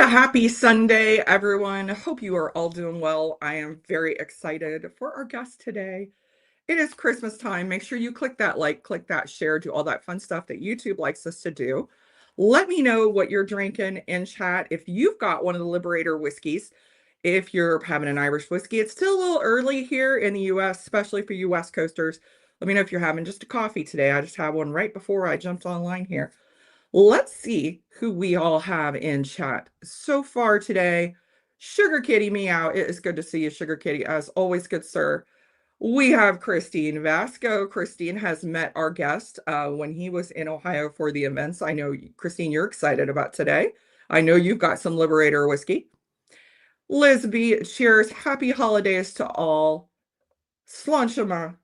Happy Sunday, everyone. Hope you are all doing well. I am very excited for our guest today. It is Christmas time. Make sure you click that like, click that share, do all that fun stuff that YouTube likes us to do. Let me know what you're drinking in chat. If you've got one of the Liberator whiskeys, if you're having an Irish whiskey, it's still a little early here in the US, especially for you West Coasters. Let me know if you're having just a coffee today. I just had one right before I jumped online here. Let's see who we all have in chat so far today. Sugar Kitty Meow, it is good to see you, Sugar Kitty, as always, good sir. We have Christine Vasco. Christine has met our guest when he was in Ohio for the events. I know, Christine, you're excited about today. I know you've got some Liberator whiskey. Liz B, cheers. Happy holidays to all. Slanchama.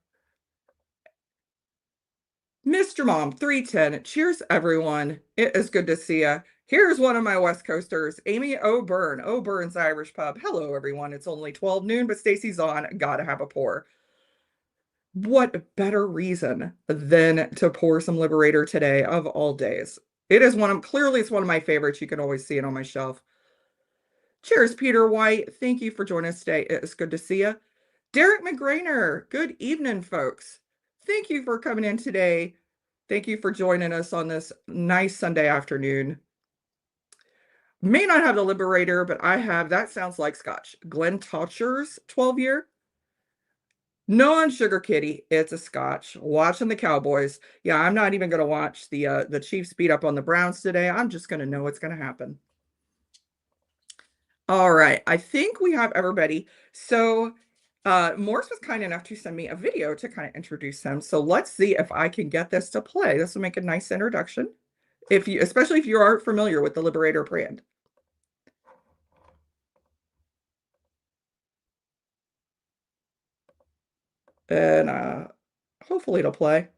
Mr. Mom 310, cheers everyone. It is good to see you. Here's one of my West Coasters, Amy O'Byrne, O'Byrne's Irish Pub. Hello everyone. It's only 12 noon, but Stacy's on. Gotta have a pour. What better reason than to pour some Liberator today of all days? It is clearly it's one of my favorites. You can always see it on my shelf. Cheers, Peter White. Thank you for joining us today. It is good to see you. Derek McGrainer, good evening, folks. Thank you for coming in today. Thank you for joining us on this nice Sunday afternoon. May not have the Liberator, but I have, that sounds like Scotch, Glen Toucher's 12-year. No on Sugar Kitty, it's a Scotch. Watching the Cowboys. Yeah, I'm not even going to watch the Chiefs beat up on the Browns today. I'm just going to know what's going to happen. All right, I think we have everybody. So Maurice was kind enough to send me a video to kind of introduce him. So let's see if I can get this to play. This will make a nice introduction, especially if you aren't familiar with the Liberator brand. And hopefully it'll play.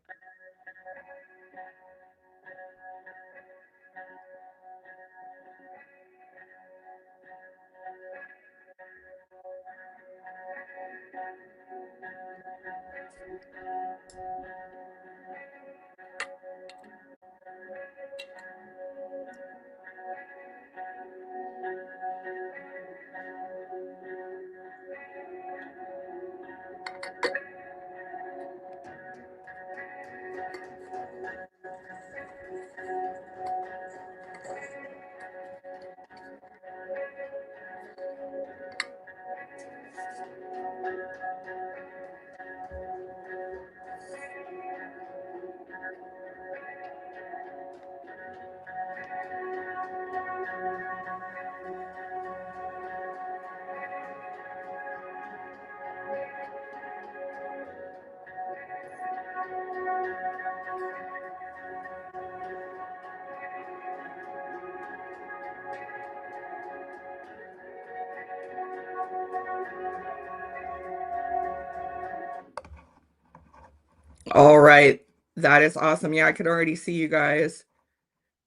All right, that is awesome. Yeah, I can already see you guys.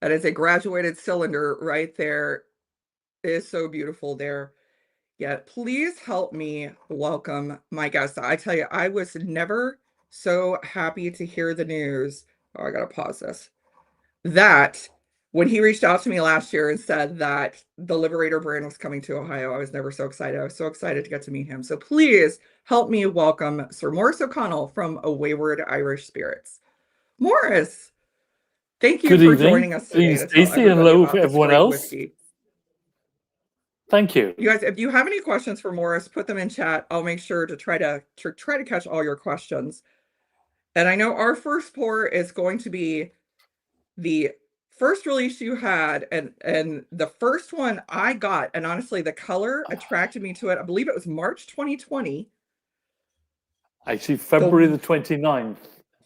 That is a graduated cylinder right there. It is so beautiful there. Yeah, please help me welcome my guest. I tell you, I was never so happy to hear the news. Oh, I gotta pause this. That when he reached out to me last year and said that the Liberator brand was coming to Ohio, I was never so excited. I was so excited to get to meet him. So please help me welcome Sir Maurice O'Connell from Wayward Irish Spirits. Maurice, thank you Good for evening. joining us today to tell Stacey, and everybody hello about to this everyone great else. whiskey. Thank you. You guys, if you have any questions for Maurice, put them in chat. I'll make sure to try to catch all your questions. And I know our first pour is going to be the first release you had, and the first one I got, and honestly, the color attracted me to it. I believe it was March 2020. Actually, February the 29th.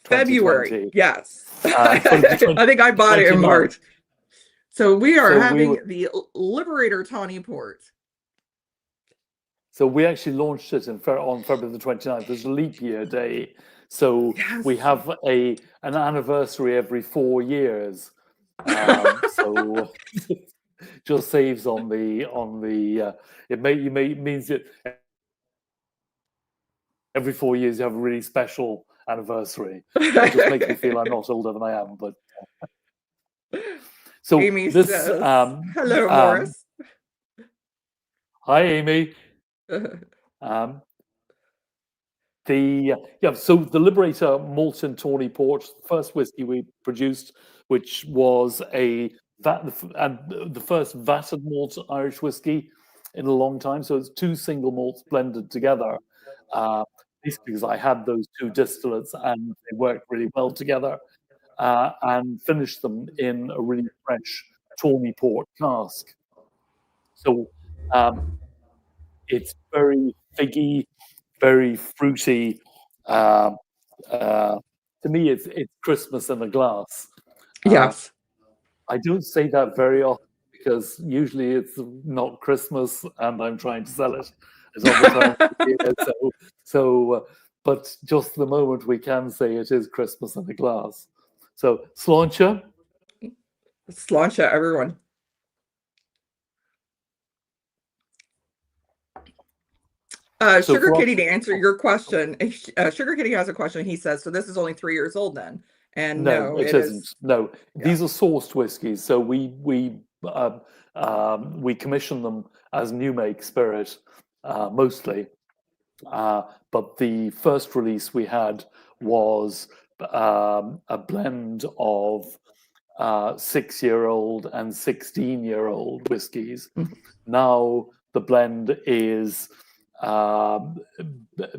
February, yes. I think I bought it in March. So we are having the Liberator Tawny Port. So we actually launched it on February the 29th. There's a leap year day. So yes. We have an anniversary every 4 years. So just saves on the it means that every 4 years you have a really special anniversary. It just makes me feel I'm not older than I am. But so Amy says, hello, Maurice. Hi, Amy. Um, so the Liberator Malt and Tawny Port, the first whiskey we produced, which was the first vatted malt Irish whiskey in a long time. So it's two single malts blended together. Uh, Basically, because I had those two distillates and they worked really well together, and finished them in a really fresh Tawny Port cask. So um, it's very figgy, very fruity. Um, to me, it's Christmas in a glass. Uh, Yes. I don't say that very often because usually it's not Christmas and I'm trying to sell it at other times of the year. But just the moment we can say it is Christmas in a glass. So, Sláinte. Sláinte, everyone. So Sugar for us, Kitty, to answer your question, Sugar Kitty has a question. He says, so this is only 3 years old then? And no, no, it it isn't. is. No, Yeah. these are sourced whiskies. So we commission them as new make spirit, mostly. But the first release we had was a blend of 6-year-old and 16-year-old whiskies. Mhm. Now the blend is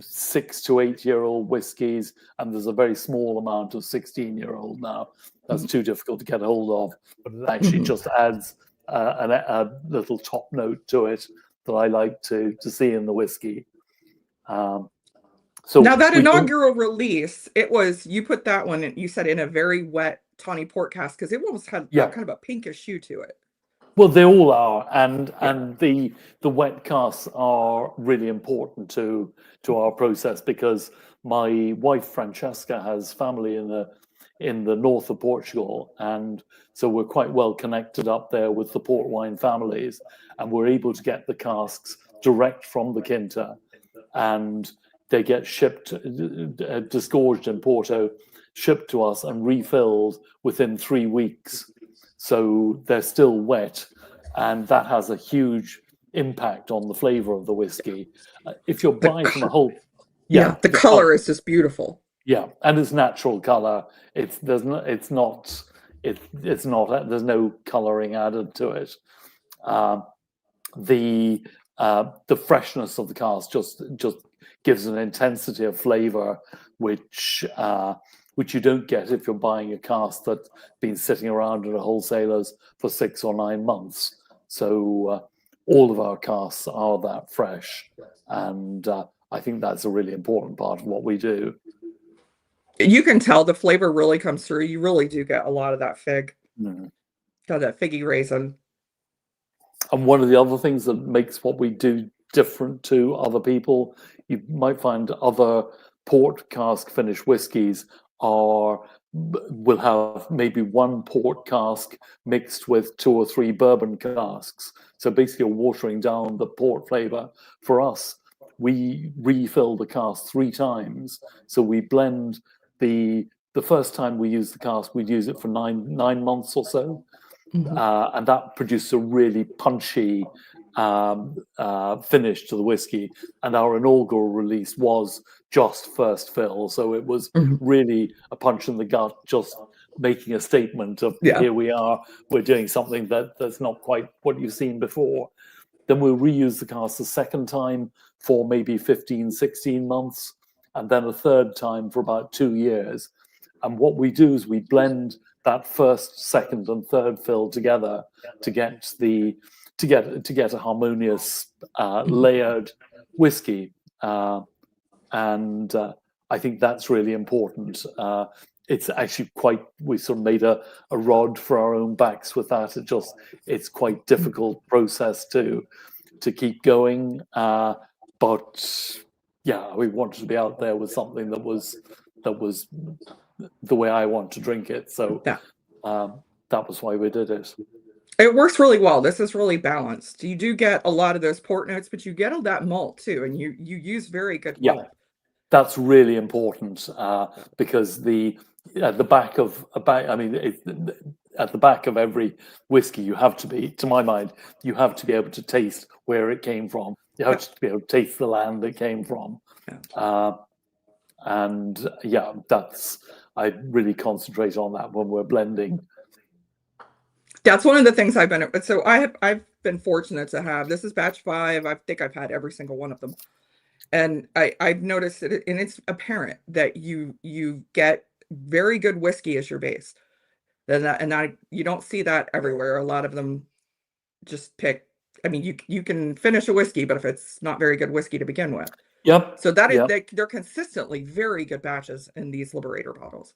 6 to 8-year-old whiskies, and there's a very small amount of 16-year-old now. That's too difficult to get a hold of, but it actually Mhm. just adds a little top note to it that I like to see in the whiskey. Now So that we don't. inaugural release, you put that one in, you said in a very wet tawny port cask because it almost had a Yeah. kind of a pinkish hue to it. Well, they all are, and Yeah. the wet casts are really important to our process because my wife Francesca has family in the north of Portugal, and so we're quite well connected up there with the port wine families, and we're able to get the casks direct from the Quinta, and they get shipped, disgorged in Porto, shipped to us, and refilled within 3 weeks. So they're still wet, and that has a huge impact on the flavor of the whiskey. If you're The buying from a whole, yeah, yeah, the color is just beautiful. yeah, and it's natural color. It's not there's no coloring added to it. Um, the the freshness of the cask just gives an intensity of flavor which you don't get if you're buying a cask that's been sitting around at a wholesaler's for 6 or 9 months. So all of our casks are that fresh, and I think that's a really important part of what we do. You can tell the flavor really comes through. You really do get a lot of that fig, Mm. got that figgy raisin. And one of the other things that makes what we do different to other people, you might find other port cask finished whiskies will have maybe one port cask mixed with 2 or 3 bourbon casks. So basically, you're watering down the port flavor. For us, we refill the cask 3 times. So we blend the first time we use the cask, we'd use it for nine months or so, Mhm. and that produced a really punchy finish to the whiskey. And our inaugural release was just first fill, so it was Mhm. really a punch in the gut, just making a statement of Yeah. here we are, we're doing something that's not quite what you've seen before. Then we'll reuse the cask a second time for maybe 15, 16 months, and then a third time for about 2 years. And what we do is we blend that first, second, and third fill together to get a harmonious Mhm. layered whiskey, and I think that's really important. It's actually we sort of made a rod for our own backs with that. It's quite difficult process to keep going, but yeah, we wanted to be out there with something that was the way I want to drink it. So Yeah. that was why we did it. It works really well. This is really balanced. You do get a lot of those port notes, but you get all that malt too, and you use very good Yeah, malt. that's really important because the back of a back. I mean, at the back of every whiskey, you have to be, to my mind, you have to be able to taste where it came from. You have to be able to taste the land it came from. And yeah, I really concentrate on that when we're blending. That's one of the things I've been fortunate to have. This is batch 5. I think I've had every single one of them. And I've noticed it, and it's apparent that you get very good whiskey as your base. You don't see that everywhere. A lot of them just pick. I mean, you can finish a whiskey, but if it's not very good whiskey to begin with. Yep. So they're consistently very good batches in these Liberator bottles.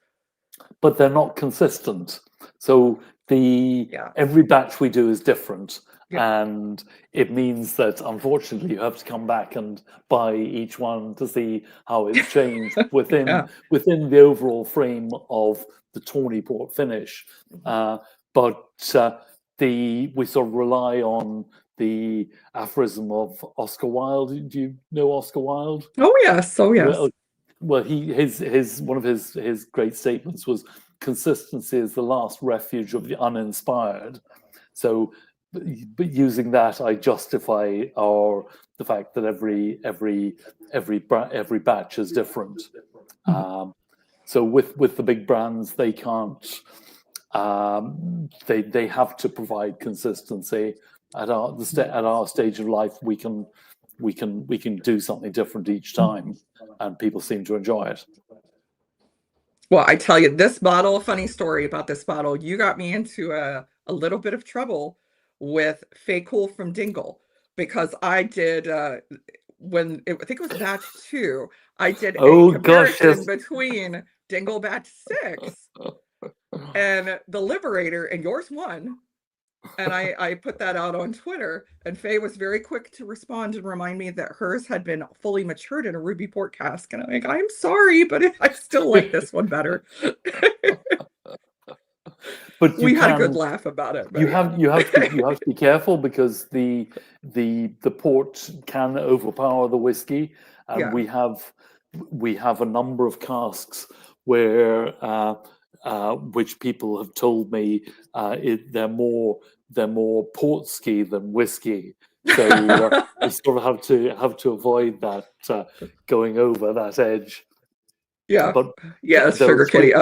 But they're not consistent. So every batch we do is different. Yeah. And it means that, unfortunately, you have to come back and buy each one to see how it's changed within the overall frame of the tawny port finish. But we sort of rely on the aphorism of Oscar Wilde. Do you know Oscar Wilde? Oh yes, Well, one of his great statements was, "Consistency is the last refuge of the uninspired." So, but using that, I justify the fact that every batch is different. So with the big brands, they can't. They have to provide consistency. At our stage of life, we can do something different each time, and people seem to enjoy it. Well, I tell you, this bottle, funny story about this bottle, you got me into a little bit of trouble with Fay Cool from Dingle, because I did, I think it was batch 2, I did a comparison between Dingle batch 6 and the Liberator, and yours won. And I put that out on Twitter, and Faye was very quick to respond and remind me that hers had been fully matured in a ruby port cask. And I'm like, I'm sorry, but I still like this one better. But we had a good laugh about it. You have to be careful, because the port can overpower the whiskey, and we have a number of casks where which people have told me they're more portsky than whiskey. So we sort of have to avoid that going over that edge. Yeah, but Sugar Kitty.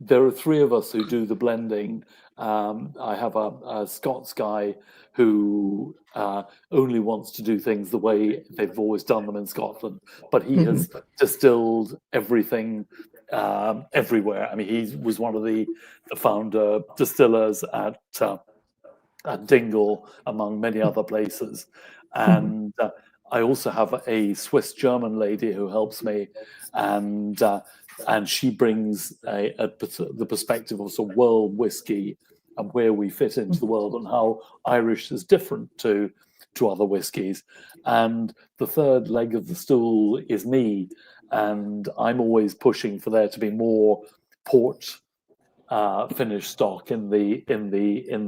There are 3 of us who do the blending. I have a Scots guy who only wants to do things the way they've always done them in Scotland, but he has distilled everything everywhere. I mean, he was one of the founder distillers at Dingle, among many other places. And I also have a Swiss-German lady who helps me, and she brings the perspective of sort of world whiskey and where we fit into the world, and how Irish is different to other whiskies. And the third leg of the stool is me, and I'm always pushing for there to be more port finished stock in the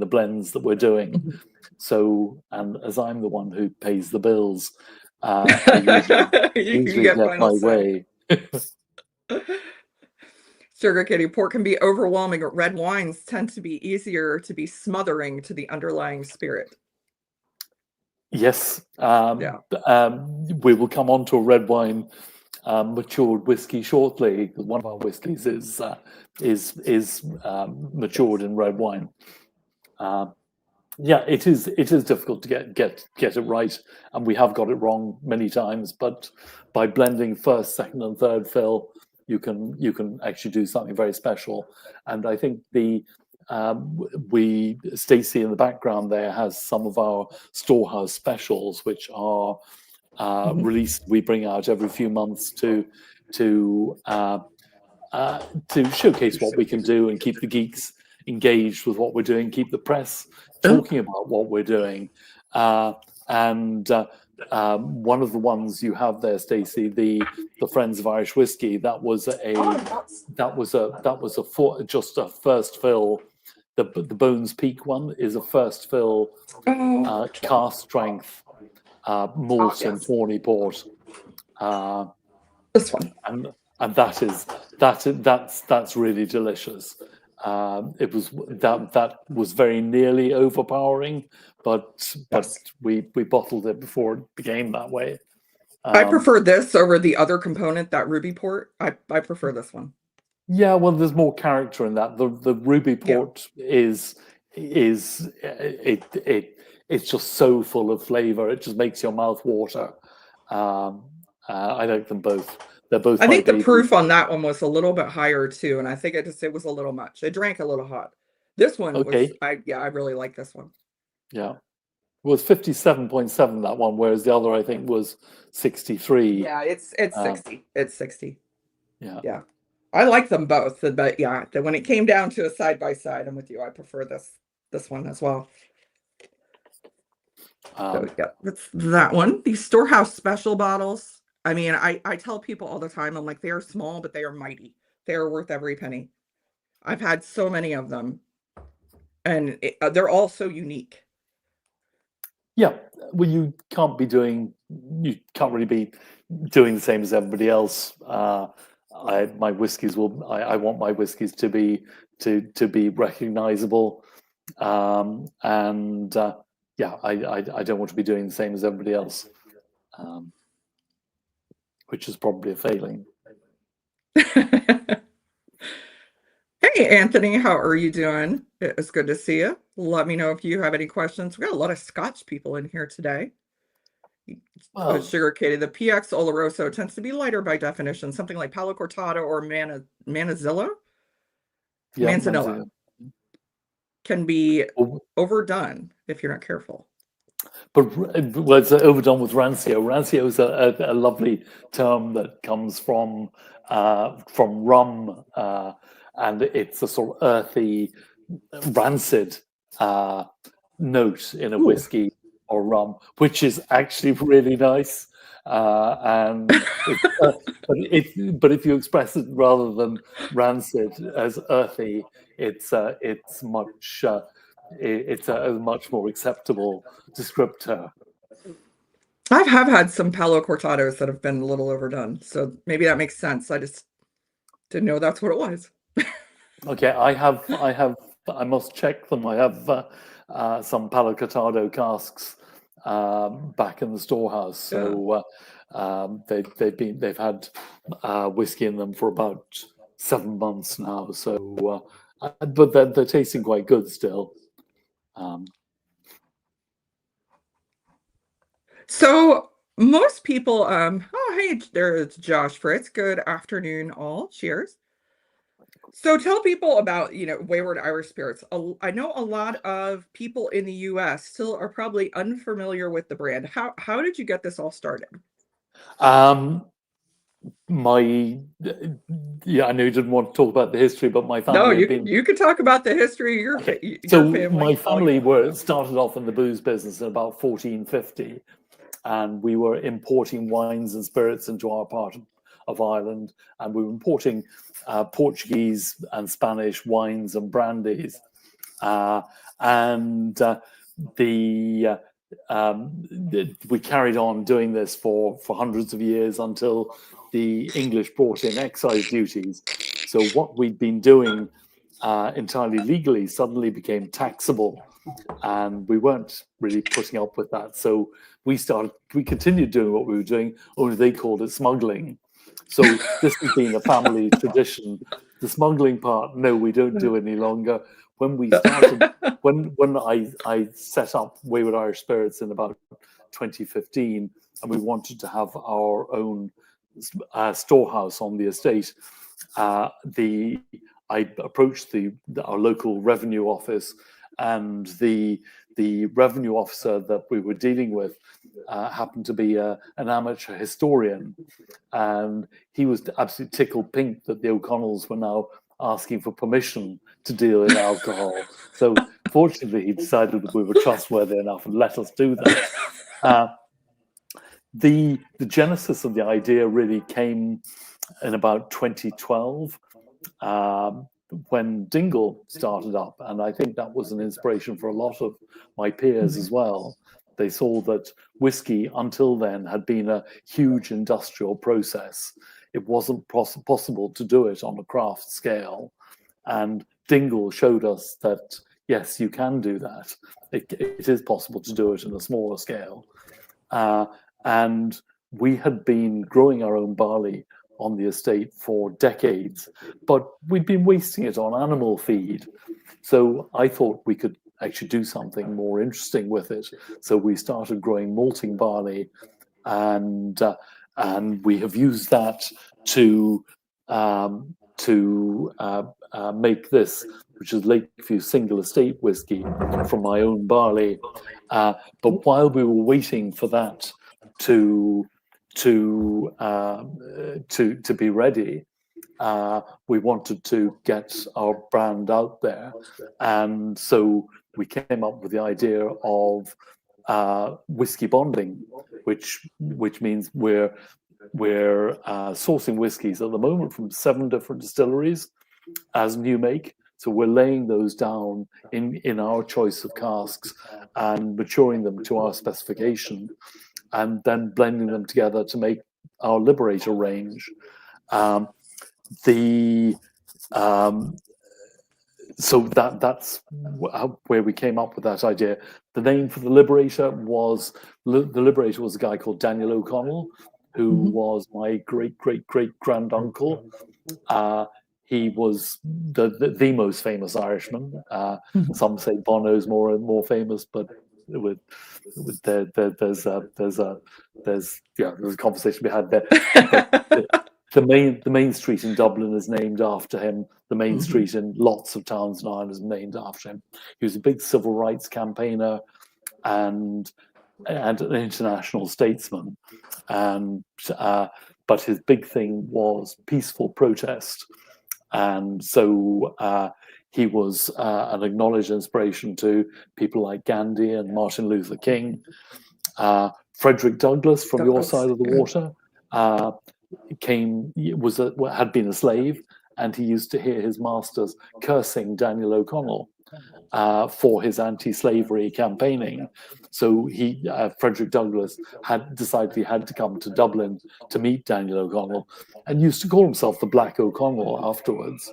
blends that we're doing. So, and as I'm the one who pays the bills, I usually get my way. Sugar Kitty, port can be overwhelming. Red wines tend to be easier to be smothering to the underlying spirit. Yes. We will come on to a red wine matured whiskey shortly. One of our whiskies is matured in red wine. It is difficult to get it right, and we have got it wrong many times. But by blending first, second, and third fill, you can actually do something very special. And I think Stacey in the background there has some of our storehouse specials, which are released. We bring out every few months to showcase what we can do and keep the geeks engaged with what we're doing, keep the press talking about what we're doing. And one of the ones you have there, Stacey, the Friends of Irish Whiskey, that was just a first fill. The Bones Peak one is a first fill cask strength malt and tawny port. This one, and that's really delicious. It was that was very nearly overpowering, but Yes. we bottled it before it became that way. I prefer this over the other component, that ruby port. I prefer this one. Yeah, well, there's more character in that. The ruby Yeah. port is it's just so full of flavor. It just makes your mouth water. I like them both. They're both I my think the baby. proof on that one was a little bit higher too, and I think it was a little much. It drank a little hot. This one was Okay, I really like this one. yeah. It was 57.7 that one, whereas the other I think was 63. Yeah, it's 60. It's 60. Yeah. Yeah. I like them both, but yeah, when it came down to a side by side, I'm with you. I prefer this one as well. So yeah, that's that one. These storehouse special bottles. I mean, I tell people all the time, I'm like, they are small, but they are mighty. They are worth every penny. I've had so many of them, and they're all so unique. Yeah, well, you can't really be doing the same as everybody else. My whiskies I want my whiskies to be recognizable, and yeah, I don't want to be doing the same as everybody else, which is probably a failing. Hey, Anthony, how are you doing? It's good to see you. Let me know if you have any questions. We got a lot of Scotch people in here today. Well, Sugar Katie, the PX Oloroso tends to be lighter by definition, something like Palo Cortado or Manzanilla. yeah, Manzanilla can be well, overdone if you're not careful. but well, it's overdone with rancio. Rancio is a lovely term that comes from rum, and it's a sort of earthy, rancid note in a Ooh. whiskey or rum, which is actually really nice. And but if you express it rather than rancid as earthy, it's a much more acceptable descriptor. I have had some Palo Cortados that have been a little overdone, so maybe that makes sense. I just didn't know that's what it was. Okay, I must check them. I have some Palo Cortado casks back in the storehouse, so they've had whiskey in them for about 7 months now. So, but they're tasting quite good still. So most people, oh hey, there's Josh Fritz. Good afternoon, all. Cheers. So tell people about, Wayward Irish Spirits. I know a lot of people in the US still are probably unfamiliar with the brand. How did you get this all started? My Yeah, I know you didn't want to talk about the history, but my No, family had been you could talk about the history of okay. your So family. my family started off in the booze business in about 1450, and we were importing wines and spirits into our part of Ireland, and we were importing Portuguese and Spanish wines and brandies, and we carried on doing this for hundreds of years until the English brought in excise duties. So what we'd been doing entirely legally suddenly became taxable, and we weren't really putting up with that. So we continued doing what we were doing, only they called it smuggling. So this has been a family tradition. The smuggling part, no, we don't do any longer. When we started, when I set up Wayward Irish Spirits in about 2015, and we wanted to have our own storehouse on the estate, I approached our local revenue office, and the revenue officer that we were dealing with happened to be an amateur historian, and he was absolutely tickled pink that the O'Connells were now asking for permission to deal in alcohol. So fortunately, he decided that we were trustworthy enough and let us do that. The genesis of the idea really came in about 2012 when Dingle started up, and I think that was an inspiration for a lot of my peers as well. They saw that whiskey until then had been a huge industrial process. It wasn't possible to do it on a craft scale, and Dingle showed us that yes, you can do that. It is possible to do it in a smaller scale, and we had been growing our own barley on the estate for decades, but we'd been wasting it on animal feed. So I thought we could actually do something more interesting with it. So we started growing malting barley, and we have used that to make this, which is Lakeview single estate whiskey from my own barley. But while we were waiting for that to be ready, we wanted to get our brand out there, and so we came up with the idea of whiskey bonding, which means we're sourcing whiskies at the moment from 7 different distilleries as new make. So we're laying those down in our choice of casks and maturing them to our specification, and then blending them together to make our Liberator range. So that's where we came up with that idea. The name for the Liberator was a guy called Daniel O'Connell, who was my great granduncle. He was the most famous Irishman. Some say Bono's more famous, but there's a conversation we had there. The main street in Dublin is named after him. The main street in lots of towns in Ireland is named after him. He was a big civil rights campaigner and an international statesman. But his big thing was peaceful protest. And so he was an acknowledged inspiration to people like Gandhi and Martin Luther King. Frederick Douglass, from your side of the water, had been a slave, and he used to hear his masters cursing Daniel O'Connell for his anti-slavery campaigning. So Frederick Douglass had decided he had to come to Dublin to meet Daniel O'Connell, and used to call himself the Black O'Connell afterwards.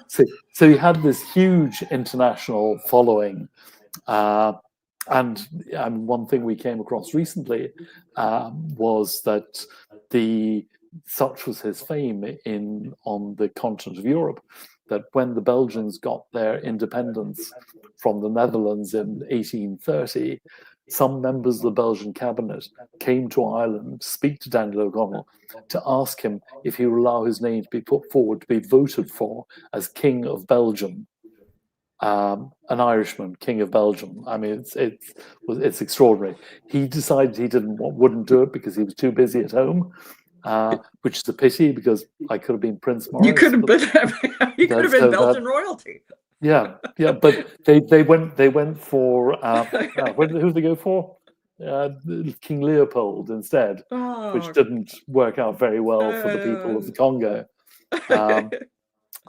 So he had this huge international following. And one thing we came across recently was that such was his fame on the continent of Europe, that when the Belgians got their independence from the Netherlands in 1830, some members of the Belgian cabinet came to Ireland to speak to Daniel O'Connell to ask him if he would allow his name to be put forward to be voted for as King of Belgium. An Irishman, King of Belgium. I mean, it's extraordinary. He decided he wouldn't do it because he was too busy at home, which is a pity, because I could have been Prince Maurice. You could have been Belgian royalty. Yeah, but they went for who did they go for? King Leopold instead, which didn't work out very well for the people of the Congo.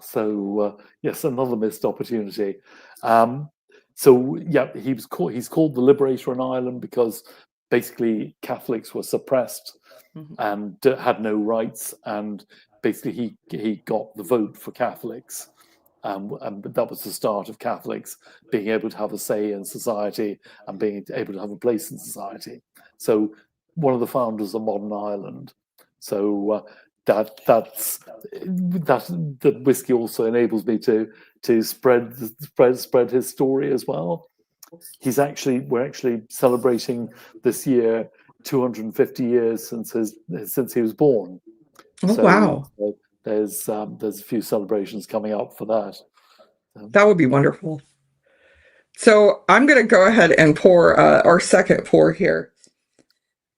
So yes, another missed opportunity. So yeah, he's called the Liberator in Ireland because basically Catholics were suppressed and had no rights, and basically he got the vote for Catholics, and that was the start of Catholics being able to have a say in society and being able to have a place in society. So one of the founders of modern Ireland. So that whiskey also enables me to spread his story as well. We're actually celebrating this year 250 years since he was born. Oh, so, wow! There's a few celebrations coming up for that. That would be wonderful. So I'm going to go ahead and pour our second pour here,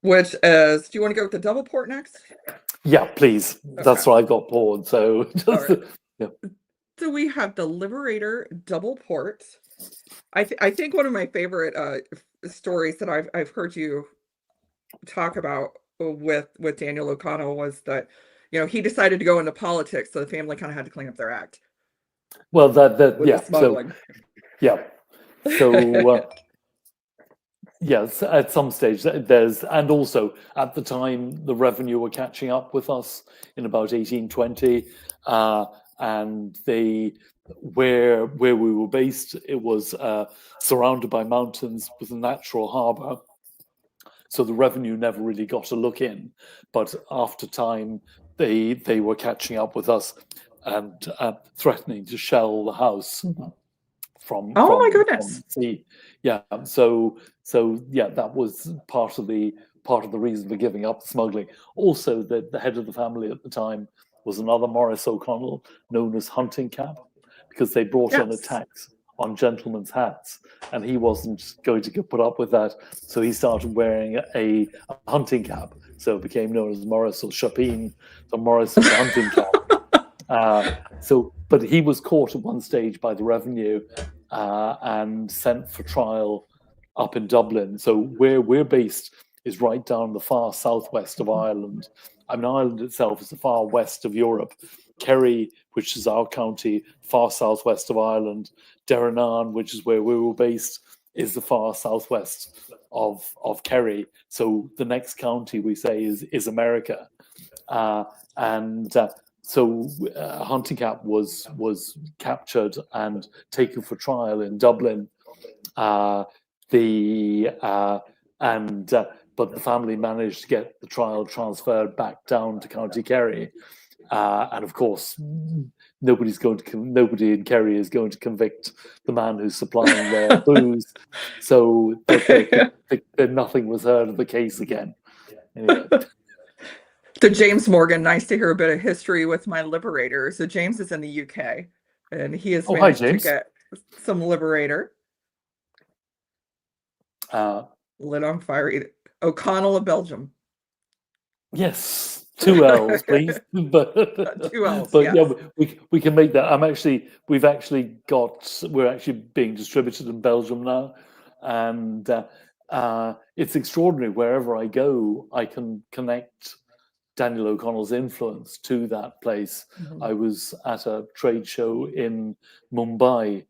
which is. Do you want to go with the double port next? Yeah, please. Okay. That's what I've got poured. So, yeah. So we have the Liberator double port. I think one of my favorite stories that I've heard you talk about with Daniel O'Connell was that, he decided to go into politics, so the family kind of had to clean up their act. Well, So yes, at some stage and also at the time the revenue were catching up with us in about 1820, and where we were based, it was surrounded by mountains with a natural harbour. So the revenue never really got a look in, but after time, they were catching up with us and threatening to shell the house from Oh my from goodness. sea. Yeah, so yeah, that was part of the reason for giving up the smuggling. Also, the head of the family at the time was another Maurice O'Connell, known as Hunting Cap, because they brought in a Yes. tax on gentlemen's hats, and he wasn't going to put up with that, so he started wearing a hunting cap. So it became known as Maurice or Chapin, so Maurice with the hunting cap. But he was caught at one stage by the revenue and sent for trial up in Dublin. So where we're based is right down the far southwest of Ireland. I mean, Ireland itself is the far west of Europe. Kerry, which is our county, far southwest of Ireland. Derrynane, which is where we were based, is the far southwest of Kerry. So the next county we say is America, so Hunting Cap was captured and taken for trial in Dublin. But the family managed to get the trial transferred back down to County Kerry, and of course, nobody in Kerry is going to convict the man who's supplying their booze, so that nothing was heard of the case again. Anyway. So James Morgan, nice to hear a bit of history with my Liberator. So James is in the UK, and he has managed to get some Liberator. Lit on fire. O'Connell of Belgium. Yes, 2 L's, please. But 2 L's. But yes. Yeah, we can make that. We're actually being distributed in Belgium now, and it's extraordinary. Wherever I go, I can connect Daniel O'Connell's influence to that place. Mm-hmm. I was at a trade show in Mumbai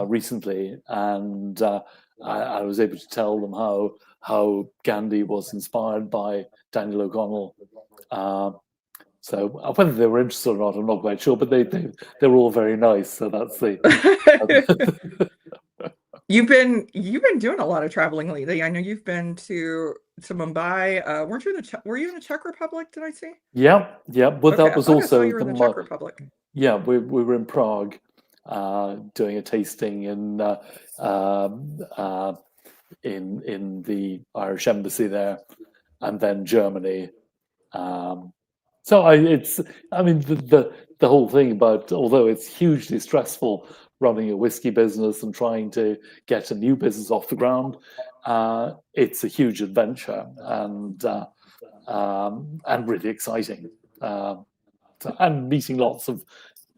recently, and I was able to tell them how Gandhi was inspired by Daniel O'Connell. So whether they were interested or not, I'm not quite sure, but they're all very nice. So that's the. You've been doing a lot of traveling lately. I know you've been to Mumbai. Weren't you were you in the Czech Republic? Did I see? Yeah. Well, that was also you were in the Czech Republic. Yeah, we were in Prague, doing a tasting in the Irish embassy there, and then Germany. So the whole thing about, although it's hugely stressful running a whiskey business and trying to get a new business off the ground, it's a huge adventure and really exciting. And meeting lots of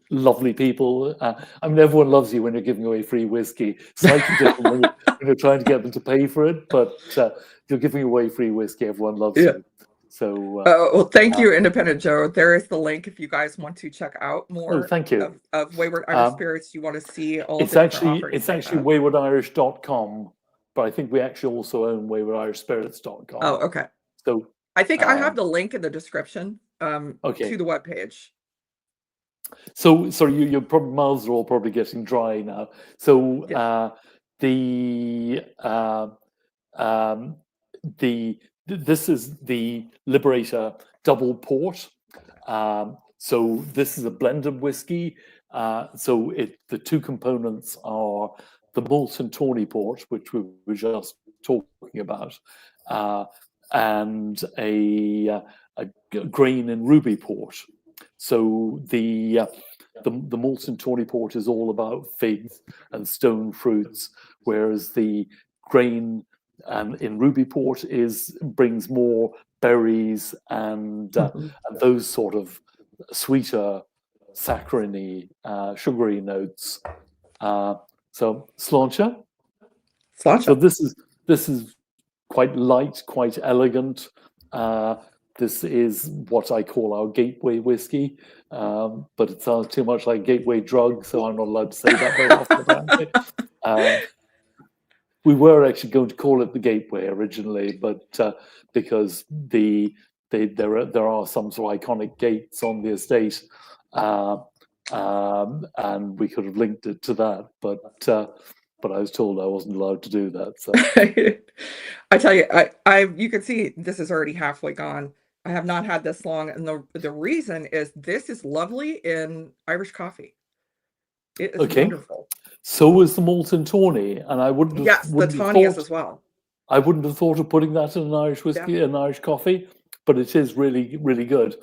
lovely people. Everyone loves you when you're giving away free whiskey. Slightly different when you're trying to get them to pay for it, but if you're giving away free whiskey, everyone loves you. So, well, thank you, Independent Joe. There is the link if you guys want to check out more. Thank you. Of Wayward Irish Spirits. You want to see all. It's actually waywardirish.com, but I think we actually also own waywardirish.spirits.com. Oh, okay. So I think I have the link in the description. To the webpage. So your mouths are all probably getting dry now. So this is the Liberator Double Port. So this is a blended whiskey. The two components are the malt and tawny port, which we were just talking about, and a grain and ruby port. So the malt and tawny port is all about figs and stone fruits, whereas the grain in ruby port brings more berries and those sort of sweeter, saccharine, sugary notes. So sláinte. So this is quite light, quite elegant. This is what I call our gateway whiskey, but it sounds too much like gateway drug, so I'm not allowed to say that very often. We were actually going to call it the gateway originally, but because there are some sort of iconic gates on the estate, and we could have linked it to that, but I was told I wasn't allowed to do that. So I tell you, you can see this is already halfway gone. I have not had this long, and the reason is this is lovely in Irish coffee. It is okay, wonderful. so is the Molten Tawny, and I Yes, the wouldn't have tawny is thought as well. I wouldn't have thought of putting that in an Irish Yeah. whiskey, an Irish coffee, but it is really, really good.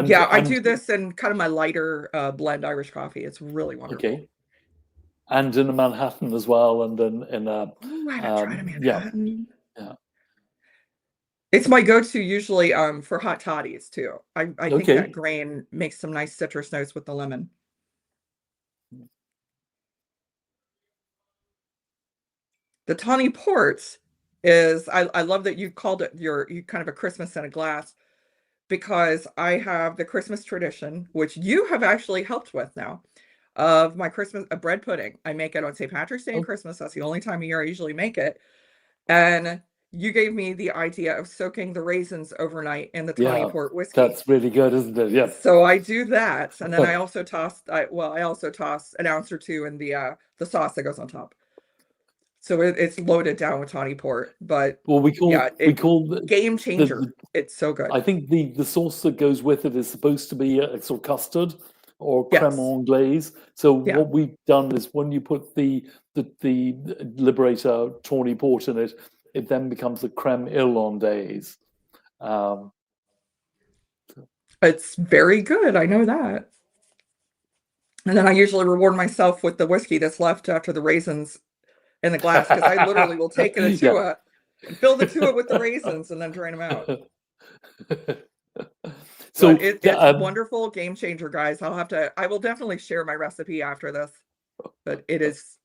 Yeah, I do this in kind of my lighter blend Irish coffee. It's really wonderful. Okay. And in a Manhattan as well, and in a Oh, I haven't tried a yeah. Manhattan. It's my go-to usually for hot toddies too. I think Okay. that grain makes some nice citrus notes with the lemon. The tawny ports is I love that you called it you kind of a Christmas in a glass, because I have the Christmas tradition, which you have actually helped with now, of my Christmas a bread pudding. I make it on St. Patrick's Day and Oh, Christmas. That's the only time of year I usually make it. And you gave me the idea of soaking the raisins overnight in the tawny yeah, port whiskey. that's really good, isn't it? Yeah. So I do that, and then I also toss I also toss an ounce or two in the sauce that goes on top. So it's loaded down with tawny port, but Well, we yeah, call game changer. It's so good. I think the sauce that goes with it is supposed to be a sort of custard or Yes. creme anglaise. So Yeah. what we've done is when you put the Liberator tawny port in it, it then becomes a creme irlandaise. It's very good. I know that. And then I usually reward myself with the whiskey that's left after the raisins in the glass, because I literally will take the tua and fill the tua with the raisins and then drain them out. So but it's wonderful, game changer, guys. I will definitely share my recipe after this. But it's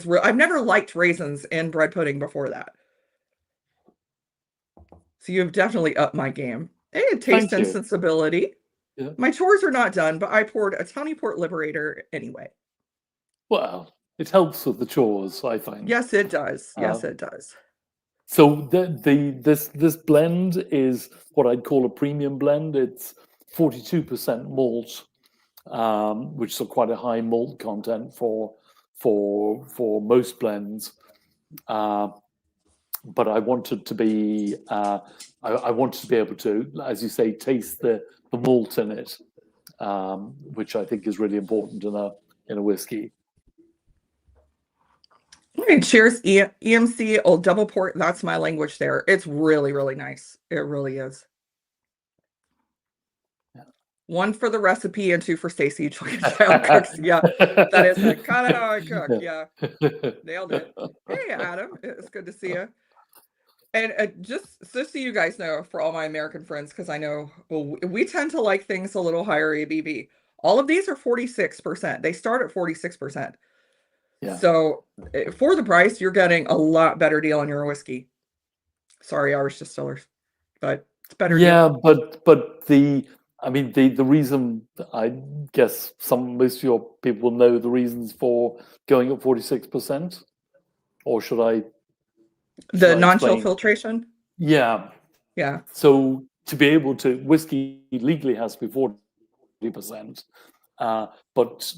real. I've never liked raisins in bread pudding before that. So you've definitely upped my game. And taste and sensibility. Yeah. My chores are not done, but I poured a tawny port Liberator anyway. Well, it helps with the chores, I find. Yes, it does. Yes, it does. So this blend is what I'd call a premium blend. It's 42% malt, which is quite a high malt content for most blends. But I wanted to be I wanted to be able to, as you say, taste the malt in it, which I think is really important in a whiskey. Okay, cheers, EMC Old Double Port. That's my language there. It's really, really nice. It really is. Yeah. 1 for the recipe and 2 for Stacy. Cooks. Yeah, that is kind of how I cook. Yeah, nailed it. Hey, Adam, it's good to see you. And just so you guys know, for all my American friends, because I know we tend to like things a little higher ABV. All of these are 46%. They start at 46%. Yeah. So for the price, you're getting a lot better deal on your whiskey. Sorry, Irish distillers, but it's better. Yeah, deal. but the reason, I guess most of your people will know the reasons for going at 46%, or should I? The non-chill filtration. Yeah. Yeah. So to be able to, whiskey legally has to be 40%, but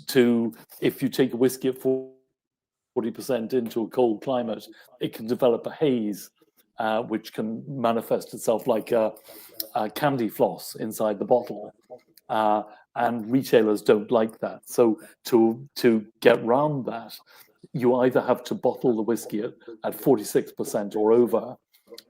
if you take a whiskey at 40% into a cold climate, it can develop a haze, which can manifest itself like a candy floss inside the bottle, and retailers don't like that. So to get round that, you either have to bottle the whiskey at 46% or over,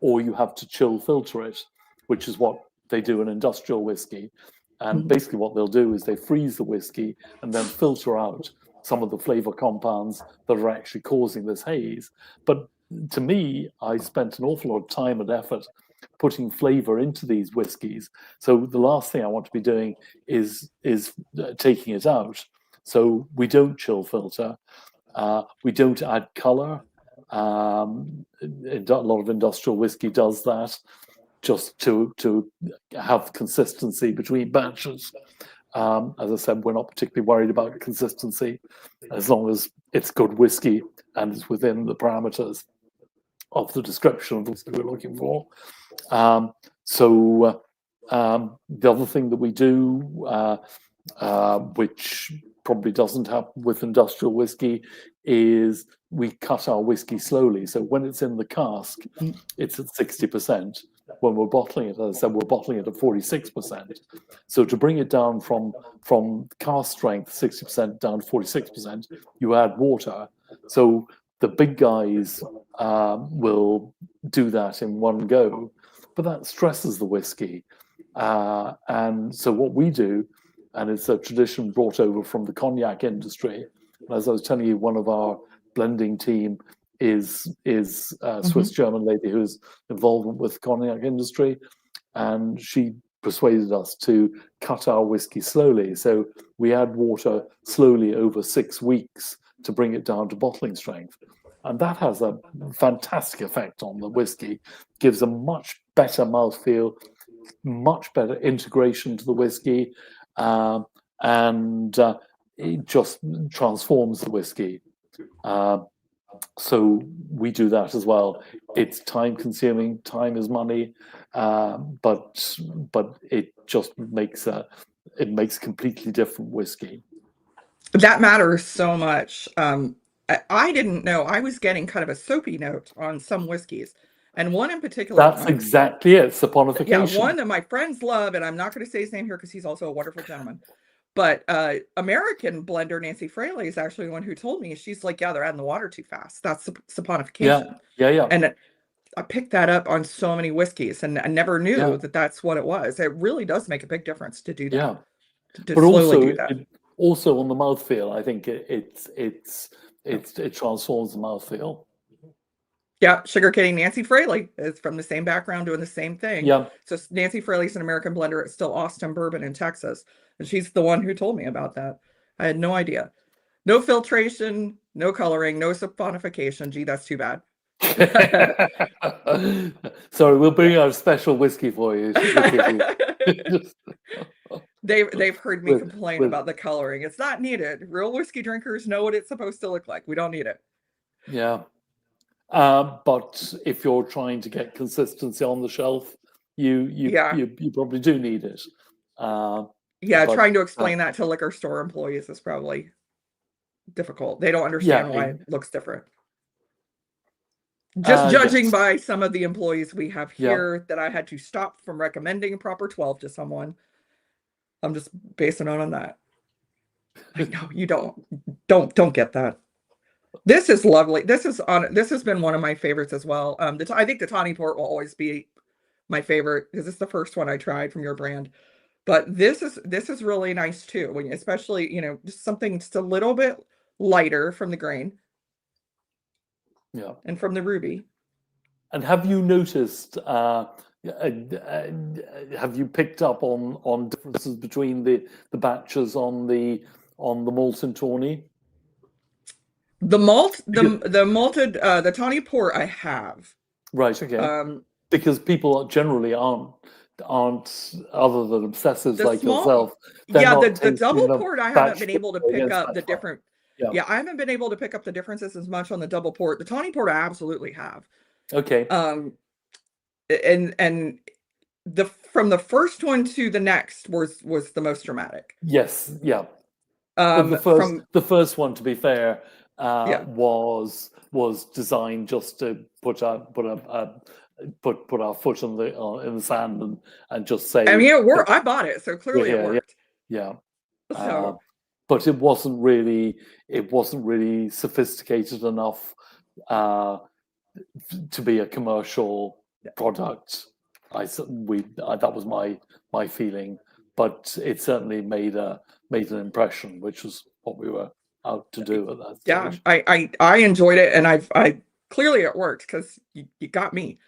or you have to chill filter it, which is what they do in industrial whiskey. And basically what they'll do is they freeze the whiskey and then filter out some of the flavor compounds that are actually causing this haze. But to me, I spent an awful lot of time and effort putting flavor into these whiskeys. So the last thing I want to be doing is taking it out. So we don't chill filter. We don't add color. A lot of industrial whiskey does that just to have consistency between batches. As I said, we're not particularly worried about consistency as long as it's good whiskey and it's within the parameters of the description of the whiskey we're looking for. The other thing that we do, which probably doesn't happen with industrial whiskey, is we cut our whiskey slowly. So when it's in the cask, it's at 60%. When we're bottling it, as I said, we're bottling it at 46%. So to bring it down from cask strength 60% down to 46%, you add water. So the big guys will do that in one go, but that stresses the whiskey. And so what we do, and it's a tradition brought over from the cognac industry. As I was telling you, one of our blending team is a Swiss-German lady who's involved with the cognac industry, and she persuaded us to cut our whiskey slowly. So we add water slowly over 6 weeks to bring it down to bottling strength. And that has a fantastic effect on the whiskey, gives a much better mouthfeel, much better integration to the whiskey, and it just transforms the whiskey. So we do that as well. It's time consuming, time is money, but it just makes completely different whiskey. That matters so much. I didn't know. I was getting kind of a soapy note on some whiskeys, and one in particular. That's exactly it. Saponification. Yeah, one that my friends love, and I'm not going to say his name here because he's also a wonderful gentleman. But American blender Nancy Fraley is actually the one who told me. She's like, yeah, they're adding the water too fast. That's saponification. Yeah. And I picked that up on so many whiskeys, and I never knew that that's what it was. It really does make a big difference to do that. Yeah, to but slowly do that. Also on the mouthfeel, I think it transforms the mouthfeel. Yeah, sugarcaning Nancy Fraley is from the same background, doing the same thing. Yeah. So Nancy Fraley's an American blender at Still Austin Bourbon in Texas, and she's the one who told me about that. I had no idea. No filtration, no coloring, no saponification. Gee, that's too bad. Sorry, we'll bring out a special whiskey for you. They've heard me complain about the coloring. It's not needed. Real whiskey drinkers know what it's supposed to look like. We don't need it. Yeah. But if you're trying to get consistency on the shelf, you probably do need it. Trying to explain that to liquor store employees is probably difficult. They don't understand why it looks different. Just judging by some of the employees we have here that I had to stop from recommending proper 12 to someone. I'm just basing it on that. I know you don't get that. This is lovely. This has been one of my favorites as well. I think the Tawny Port will always be my favorite because it's the first one I tried from your brand. But this is really nice too. Especially, just something just a little bit lighter from the grain. Yeah. And from the ruby. And have you noticed? Have you picked up on differences between the batches on the Malton Tawny? The malted the Tawny Port I have. Right. Okay. Because people generally aren't other than obsessives like yourself. The double port I haven't been able to pick up the different. Yeah, I haven't been able to pick up the differences as much on the double port. The Tawny Port I absolutely have. Okay. And from the first one to the next was the most dramatic. Yes. Yeah. The first one, to be fair, was designed just to put our foot in the sand and just say. I mean, it worked. I bought it, so clearly it worked. Yeah. So. But it wasn't really sophisticated enough to be a commercial product. That was my feeling, but it certainly made an impression, which was what we were out to do at that stage. Yeah, I enjoyed it, and I clearly it worked because you got me.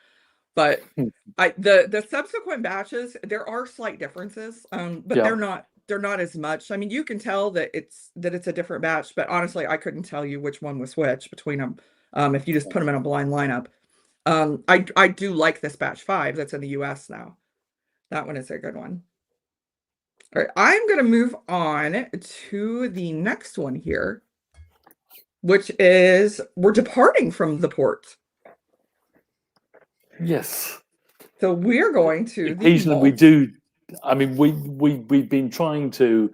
But the subsequent batches, there are slight differences, but they're not as much. I mean, you can tell that it's a different batch, but honestly, I couldn't tell you which one was which between them. If you just put them in a blind lineup. I do like this batch 5 that's in the US now. That one is a good one. All right, I'm going to move on to the next one here, which is we're departing from the port. Yes. So we're going to occasionally we do I mean, we've been trying to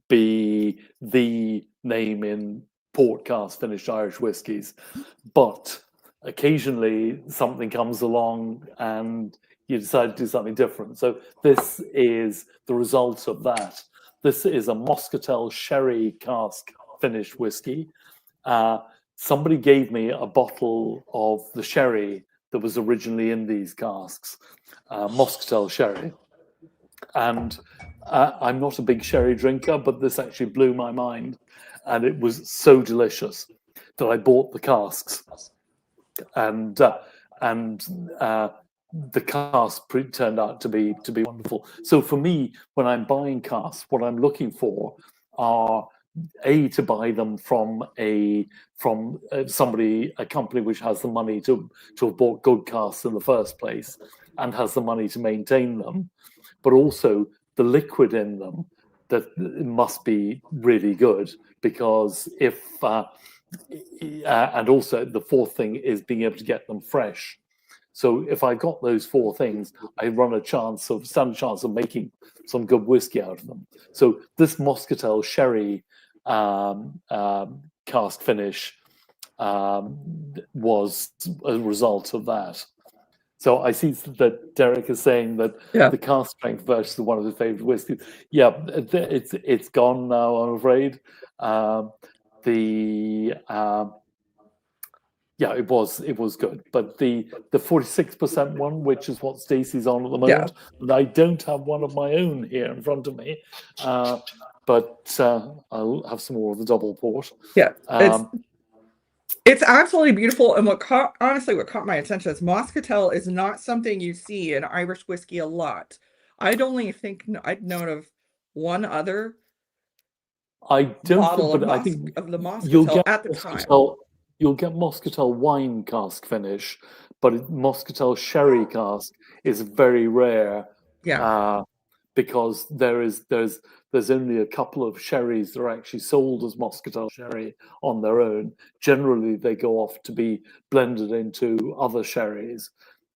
be the name in port cask finished Irish whiskies, but occasionally something comes along and you decide to do something different. So this is the result of that. This is a Muscatel sherry cask finished whiskey. Somebody gave me a bottle of the sherry that was originally in these casks, Muscatel sherry. And I'm not a big sherry drinker, but this actually blew my mind. And it was so delicious that I bought the casks. And the cask turned out to be wonderful. So for me, when I'm buying casks, what I'm looking for are to buy them from somebody, a company which has the money to have bought good casks in the first place and has the money to maintain them, but also the liquid in them that must be really good, because if and also the fourth thing is being able to get them fresh. So if I got those four things, I stand a chance of making some good whiskey out of them. So this Muscatel sherry cask finish was a result of that. So I see that Derek is saying that the cask strength version is one of his favorite whiskeys. Yeah, it's gone now, I'm afraid. Yeah, it was good, but the 46% one, which is what Stacey's on at the moment, and I don't have one of my own here in front of me, but I'll have some more of the double port. Yeah, it's absolutely beautiful. And what caught my attention is Muscatel is not something you see in Irish whiskey a lot. I'd known of one other bottle of the Muscatel at the time. You'll get Muscatel wine cask finish, but Muscatel sherry cask is very rare. Yeah. Because there's only a couple of sherries that are actually sold as Muscatel sherry on their own. Generally, they go off to be blended into other sherries.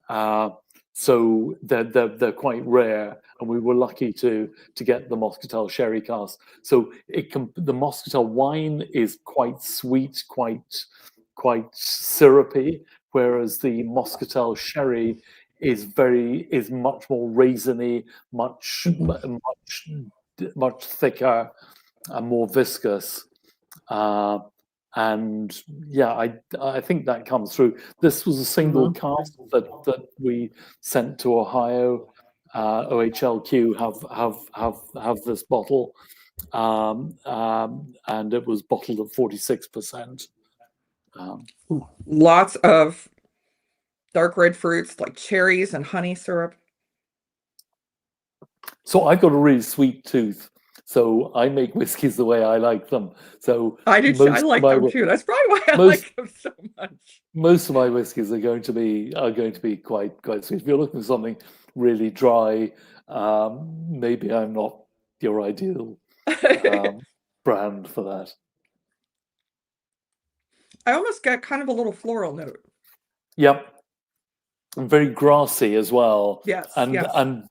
So they're quite rare, and we were lucky to get the Muscatel sherry cask. So the Muscatel wine is quite sweet, quite syrupy, whereas the Muscatel sherry is much more raisiny, much thicker and more viscous. And yeah, I think that comes through. This was a single cask that we sent to Ohio. OHLQ have this bottle, and it was bottled at 46%. Lots of dark red fruits like cherries and honey syrup. So I've got a really sweet tooth, so I make whiskeys the way I like them. So I like them too. That's probably why I like them so much. Most of my whiskeys are going to be quite sweet. If you're looking for something really dry, maybe I'm not your ideal brand for that. I almost get kind of a little floral note. Yep. And very grassy as well. Yes. And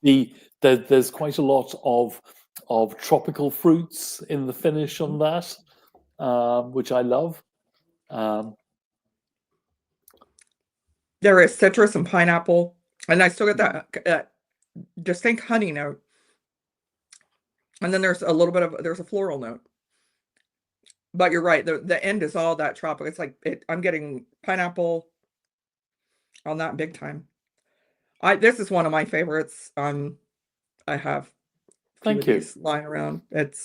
there's quite a lot of tropical fruits in the finish on that, which I love. There is citrus and pineapple, and I still get that distinct honey note. And then there's a floral note. But you're right, the end is all that tropical. It's like I'm getting pineapple on that big time. This is one of my favorites. I have Thank you. Lying around. It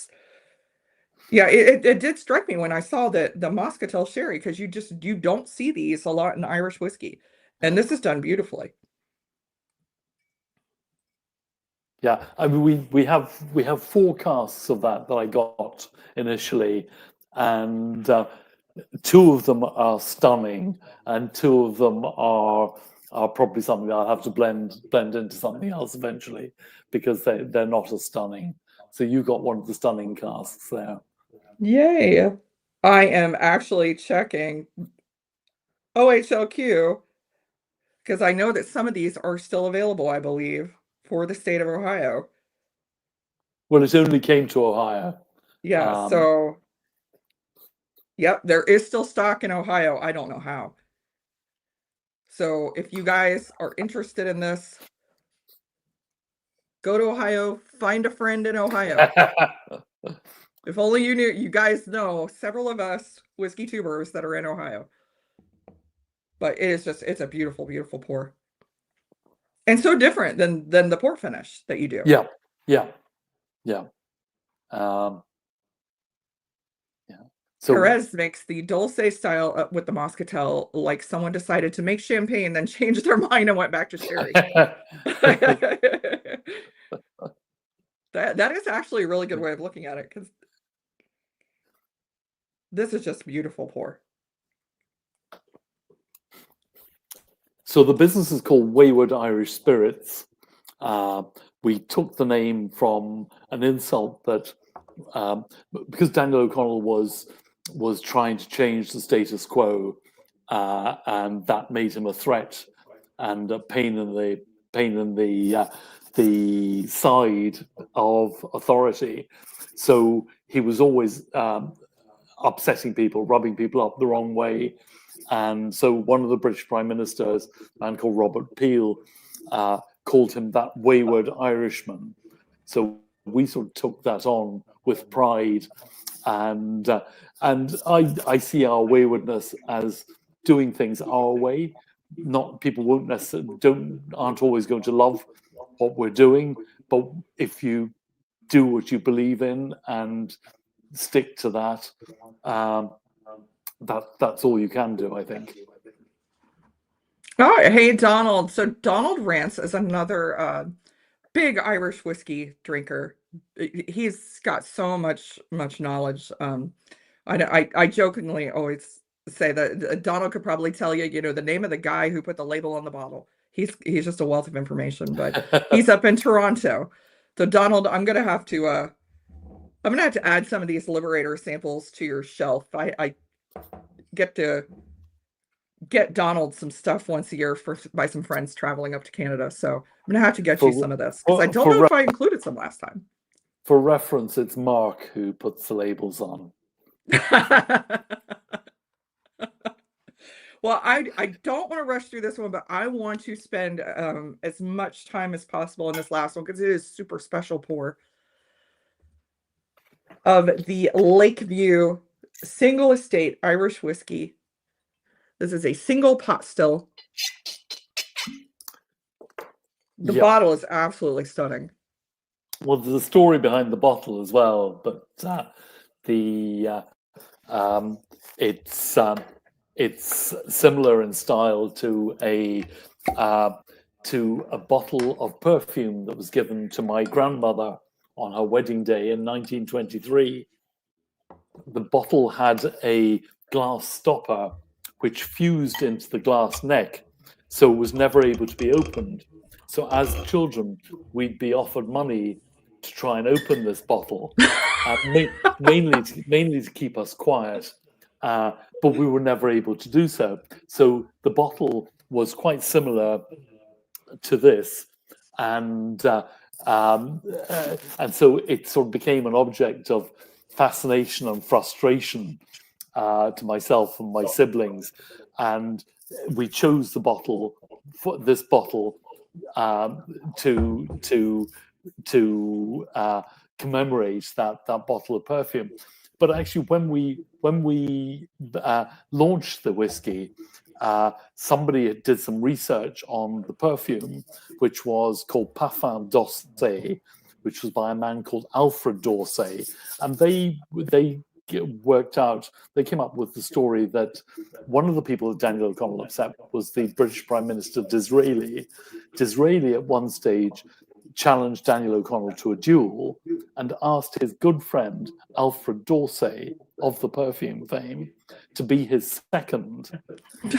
did strike me when I saw the Muscatel sherry, because you don't see these a lot in Irish whiskey, and this is done beautifully. Yeah, I mean we have 4 casks of that I got initially, and 2 of them are stunning, and 2 of them are probably something I'll have to blend into something else eventually, because they're not as stunning. So you got one of the stunning casks there. Yay! I am actually checking OHLQ, because I know that some of these are still available, I believe, for the state of Ohio. Well, it only came to Ohio. Yeah, so yep, there is still stock in Ohio. I don't know how. So if you guys are interested in this, go to Ohio, find a friend in Ohio. If only you knew, you guys know several of us whiskey tubers that are in Ohio. But it is just, it's a beautiful, beautiful pour. And so different than the port finish that you do. Yeah, yeah, yeah. Yeah. So Perez makes the Dulce style with the Moscatel like someone decided to make champagne, then changed their mind and went back to sherry. That is actually a really good way of looking at it, because this is just beautiful pour. So the business is called Wayward Irish Spirits. We took the name from an insult that because Daniel O'Connell was trying to change the status quo, and that made him a threat and a pain in the side of authority. So he was always upsetting people, rubbing people up the wrong way. And so one of the British prime ministers, a man called Robert Peel, called him that wayward Irishman. So we sort of took that on with pride, and I see our waywardness as doing things our way. Not people won't necessarily aren't always going to love what we're doing, but if you do what you believe in and stick to that, that's all you can do, I think. Oh, hey, Donald. So Donald Rance is another big Irish whiskey drinker. He's got so much knowledge. I jokingly always say that Donald could probably tell you, the name of the guy who put the label on the bottle. He's just a wealth of information, but he's up in Toronto. So Donald, I'm gonna have to add some of these Liberator samples to your shelf. I get to get Donald some stuff once a year by some friends traveling up to Canada. So I'm gonna have to get you some of this, because I don't know if I included some last time. For reference, it's Mark who puts the labels on. Well, I don't want to rush through this one, but I want to spend as much time as possible in this last one, because it is super special pour of the Lakeview single estate Irish whiskey. This is a single pot still. The bottle is absolutely stunning. Well, there's a story behind the bottle as well, but it's similar in style to a bottle of perfume that was given to my grandmother on her wedding day in 1923. The bottle had a glass stopper which fused into the glass neck, so it was never able to be opened. So as children, we'd be offered money to try and open this bottle, mainly to keep us quiet, but we were never able to do so. So the bottle was quite similar to this, and so it sort of became an object of fascination and frustration to myself and my siblings, and we chose the bottle for this bottle to commemorate that bottle of perfume. But actually, when we launched the whiskey, somebody did some research on the perfume, which was called Parfum d'Orsay, which was by a man called Alfred d'Orsay, and they came up with the story that one of the people that Daniel O'Connell upset was the British Prime Minister Disraeli. Disraeli at one stage challenged Daniel O'Connell to a duel and asked his good friend Alfred d'Orsay of the perfume fame to be his second,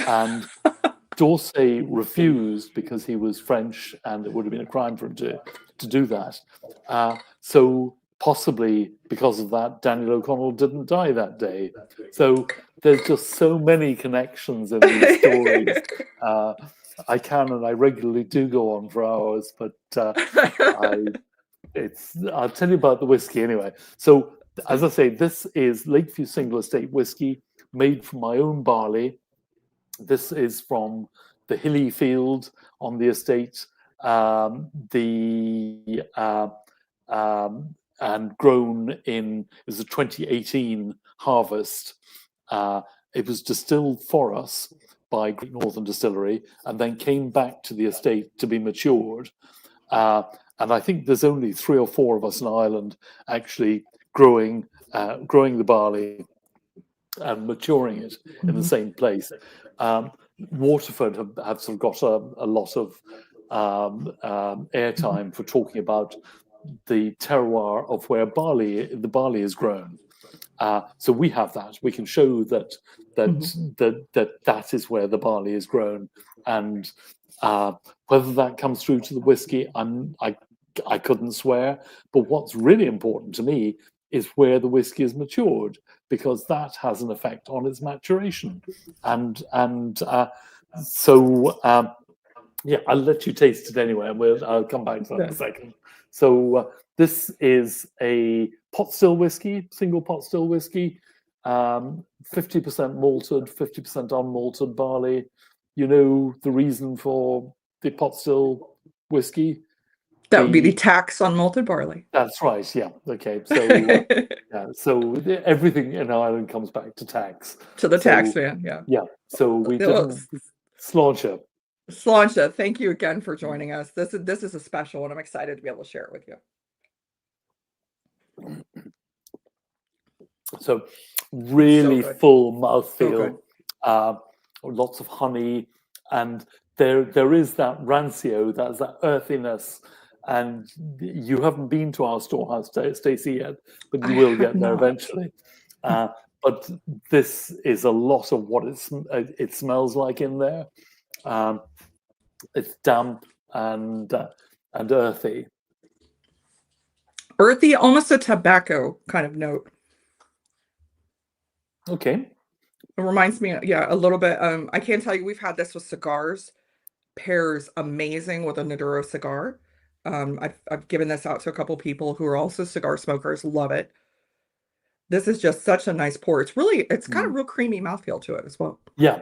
and d'Orsay refused because he was French and it would have been a crime for him to do that. So possibly because of that, Daniel O'Connell didn't die that day. So there's just so many connections in these stories. I can, and I regularly do go on for hours, but I I'll tell you about the whiskey anyway. So, as I say, this is Lakeview Single Estate whiskey made from my own barley. This is from the hilly field on the estate, and grown in, it was a 2018 harvest. It was distilled for us by Great Northern Distillery and then came back to the estate to be matured. And I think there's only 3 or 4 of us in Ireland actually growing the barley and maturing it in the same place. Waterford have sort of got a lot of airtime for talking about the terroir of where the barley is grown. So we have that. We can show that that is where the barley is grown, and whether that comes through to the whiskey, I couldn't swear. But what's really important to me is where the whiskey is matured, because that has an effect on its maturation. And so yeah, I'll let you taste it anyway, and I'll come back to that in a second. So this is a pot still whiskey, single pot still whiskey, 50% malted, 50% unmalted barley. You know the reason for the pot still whiskey? That would be the tax on malted barley. That's right. Yeah. Okay. So so everything in Ireland comes back to tax. To the tax man. Yeah. Yeah. So we didn't Sláinte. Sláinte, thank you again for joining us. This is a special one. I'm excited to be able to share it with you. So really full mouthfeel, lots of honey, and there is that rancio, that's that earthiness. And you haven't been to our storehouse, Stacey, yet, but you will get there eventually. But this is a lot of what it smells like in there. It's damp and earthy. Earthy, almost a tobacco kind of note. Okay. It reminds me, yeah, a little bit. I can't tell you, we've had this with cigars. Pairs amazing with a Maduro cigar. I've given this out to a couple people who are also cigar smokers. Love it. This is just such a nice pour. It's kind of real creamy mouthfeel to it as well. Yeah,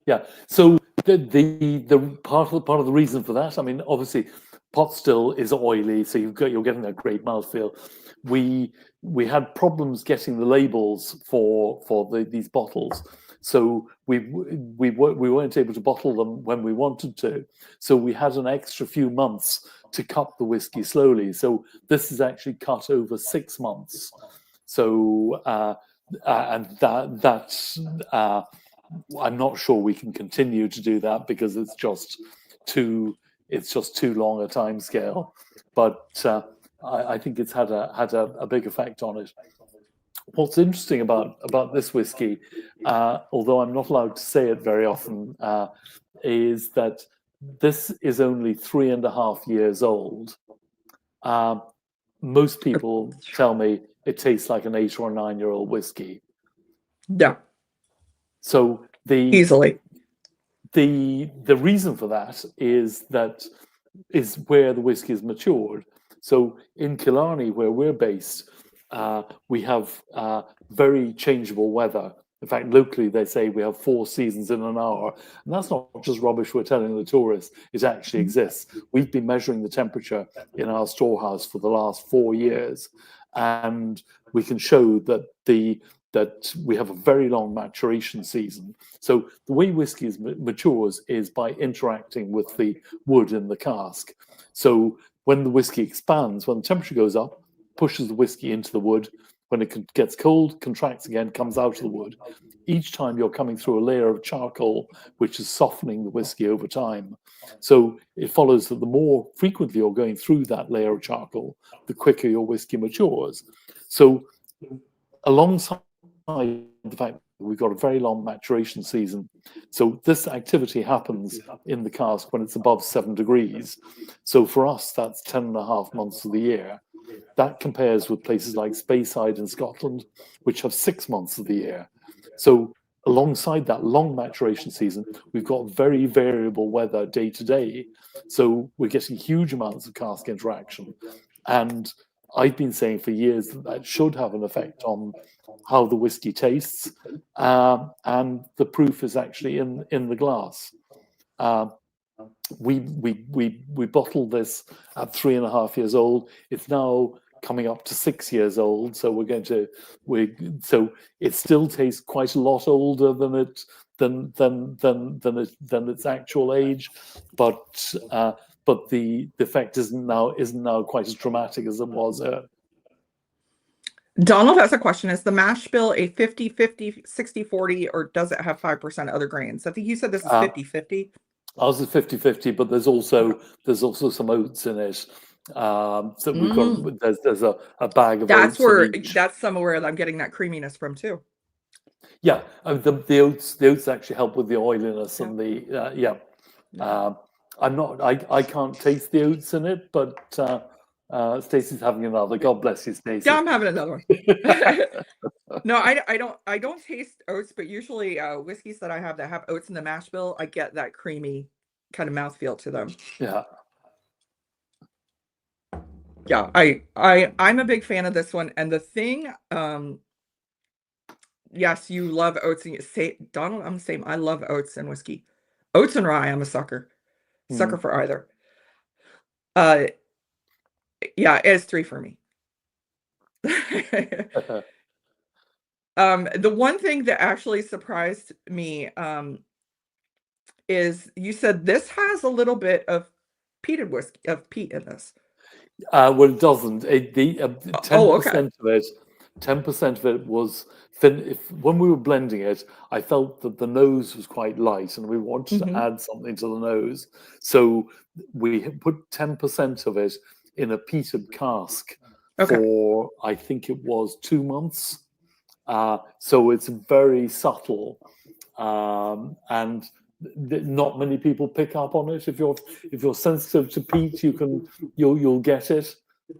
yeah. So the part of the reason for that, I mean, obviously, pot still is oily, so you're getting a great mouthfeel. We had problems getting the labels for these bottles, so we weren't able to bottle them when we wanted to. So we had an extra few months to cut the whiskey slowly. So this is actually cut over 6 months. So and that's I'm not sure we can continue to do that because it's just too long a time scale. But I think it's had a big effect on it. What's interesting about this whiskey, although I'm not allowed to say it very often, is that this is only 3.5 years old. Most people tell me it tastes like an 8 or 9-year-old whiskey. Yeah. So easily the reason for that is where the whiskey is matured. So in Killarney, where we're based, we have very changeable weather. In fact, locally they say we have 4 seasons in an hour, and that's not just rubbish we're telling the tourists. It actually exists. We've been measuring the temperature in our storehouse for the last 4 years, and we can show that we have a very long maturation season. So the way whiskey matures is by interacting with the wood in the cask. So when the whiskey expands, when the temperature goes up, pushes the whiskey into the wood. When it gets cold, contracts again, comes out of the wood. Each time you're coming through a layer of charcoal, which is softening the whiskey over time. So it follows that the more frequently you're going through that layer of charcoal, the quicker your whiskey matures. So alongside the fact that we've got a very long maturation season, so this activity happens in the cask when it's above 7 degrees. So for us, that's 10.5 months of the year. That compares with places like Speyside in Scotland, which have 6 months of the year. So alongside that long maturation season, we've got very variable weather day to day. So we're getting huge amounts of cask interaction. And I've been saying for years that that should have an effect on how the whiskey tastes. And the proof is actually in the glass. We bottled this at 3.5 years old. It's now coming up to 6 years old. So so it still tastes quite a lot older than its actual age, but the effect isn't now quite as dramatic as it was. Donald has a question. Is the mash bill a 50-50, 60-40, or does it have 5% other grains? I think you said this is 50-50. Ours is 50-50, but there's also some oats in it. So we've got there's a bag of oats. That's somewhere that I'm getting that creaminess from too. Yeah, the oats actually help with the oiliness and the I can't taste the oats in it, but Stacey's having another. God bless you, Stacey. Yeah, I'm having another one. No, I don't taste oats, but usually whiskeys that I have that have oats in the mash bill, I get that creamy kind of mouthfeel to them. Yeah. Yeah, I'm a big fan of this one. And the thing, yes, you love oats, and Donald, I'm the same. I love oats and whiskey. Oats and rye, I'm a sucker. Sucker for either. Yeah, it's 3 for me. The one thing that actually surprised me is you said this has a little bit of peated whiskey, of peat in this. Well, it doesn't. 10% of it, 10% of it was thin. When we were blending it, I felt that the nose was quite light, and we wanted to add something to the nose. So we put 10% of it in a peated cask for, I think it was 2 months. So it's very subtle, and not many people pick up on it. If you're sensitive to peat, you'll get it,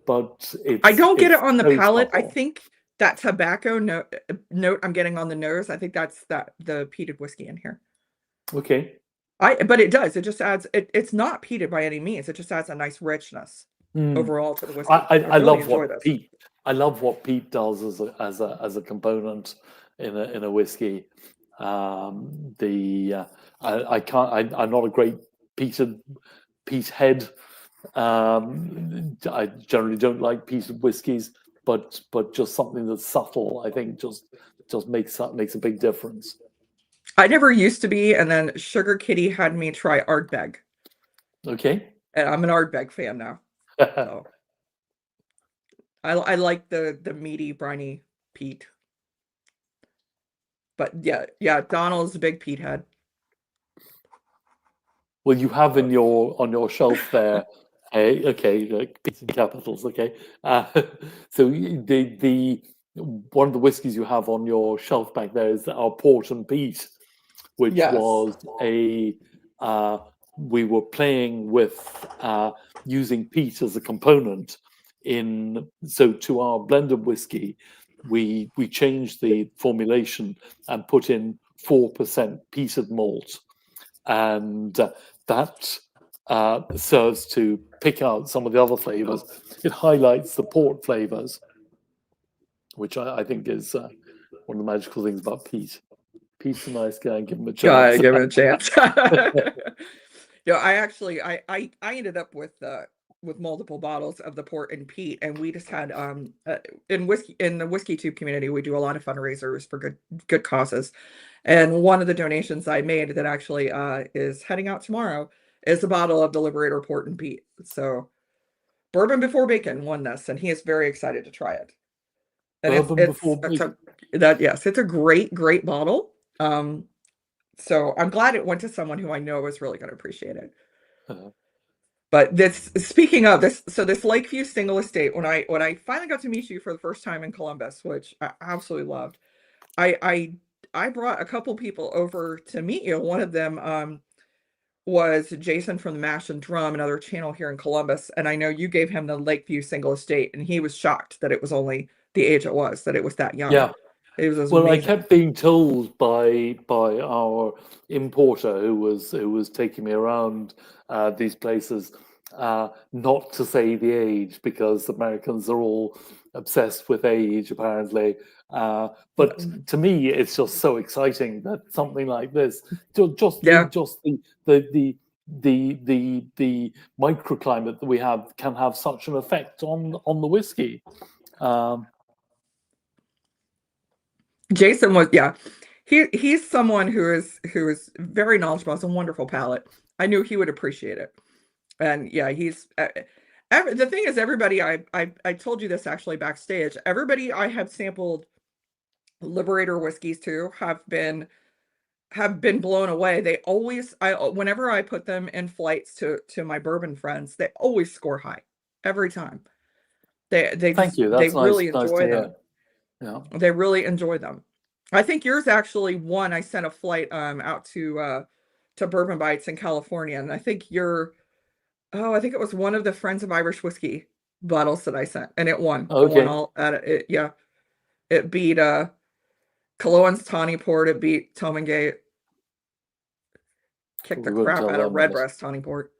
but I don't get it on the palate. Subtle. I think that tobacco note I'm getting on the nose. I think that's the peated whiskey in here. Okay. But it does. It just adds. It's not peated by any means. It just adds a nice richness overall to the whiskey. I love what peat. I love what peat does as a component in a whiskey. I'm not a great peat head. I generally don't like peated whiskies, but just something that's subtle, I think, just makes a big difference. I never used to be, and then Sugar Kitty had me try Ardbeg. Okay. And I'm an Ardbeg fan now. So I like the meaty, briny peat. But yeah, Donald's a big peat head. Well, you have on your shelf there, okay, peat in capitals, okay. So the one of the whiskies you have on your shelf back there is our Port and Peat, which was we were playing with using peat as a component to our blended whiskey. We changed the formulation and put in 4% peated malt, and that serves to pick out some of the other flavors. It highlights the port flavors, which I think is one of the magical things about peat. Pete's a nice guy, give him a chance. Give him a chance. I ended up with multiple bottles of the port and peat, and we just had in the whiskey tube community, we do a lot of fundraisers for good causes, and one of the donations I made that actually is heading out tomorrow is a bottle of the Liberator port and peat. So Bourbon Before Bacon won this, and he is very excited to try it. And it's a great bottle. So I'm glad it went to someone who I know is really going to appreciate it. But speaking of this, so this Lakeview single estate, when I finally got to meet you for the first time in Columbus, which I absolutely loved, I brought a couple people over to meet you. One of them was Jason from the Mash and Drum, another channel here in Columbus, and I know you gave him the Lakeview single estate, and he was shocked that it was only the age it was, that it was that young. Yeah. It was Well, I amazing. kept being told by our importer who was taking me around these places not to say the age because Americans are all obsessed with age, apparently. But to me, it's just so exciting that something like this, just Yeah. the microclimate that we have can have such an effect on the whiskey. Jason was, yeah. He's someone who is very knowledgeable, has a wonderful palate. I knew he would appreciate it. And yeah, the thing is, everybody, I told you this actually backstage. Everybody I have sampled Liberator whiskeys to have been blown away. They always, whenever I put them in flights to my bourbon friends, they always score high every time. Thank you. They That's really nice to enjoy hear. them. Yeah. They really enjoy them. I think yours actually won. I sent a flight out to Bourbon Bites in California, and I think I think it was one of the Friends of Irish Whiskey bottles that I sent, and it won. It won Okay. all at it. Yeah, it beat Killowan's Tawny Port. It beat Tomengate. Kicked the We won't crap tell out of them that. Redbreast Tawny Port.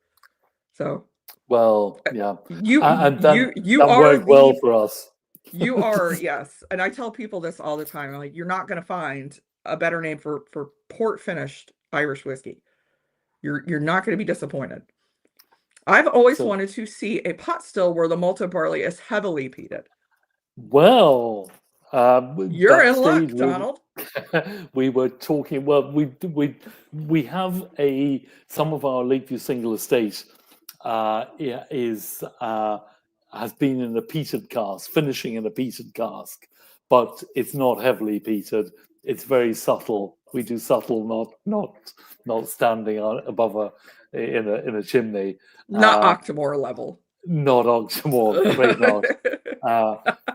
So Well, yeah. you And you that are worked well the for us. you are, yes, and I tell people this all the time. I'm like, you're not going to find a better name for port finished Irish whiskey. You're not going to be disappointed. I've always So, wanted to see a pot still where the malted barley is heavily peated. well, You're that in luck, stage Donald. we were talking. Well, we have some of our Lakeview single estate is has been in a peated cask, finishing in a peated cask, but it's not heavily peated. It's very subtle. We do subtle, not standing above in a chimney. Not Octomore level. Not Oxmoor, afraid not.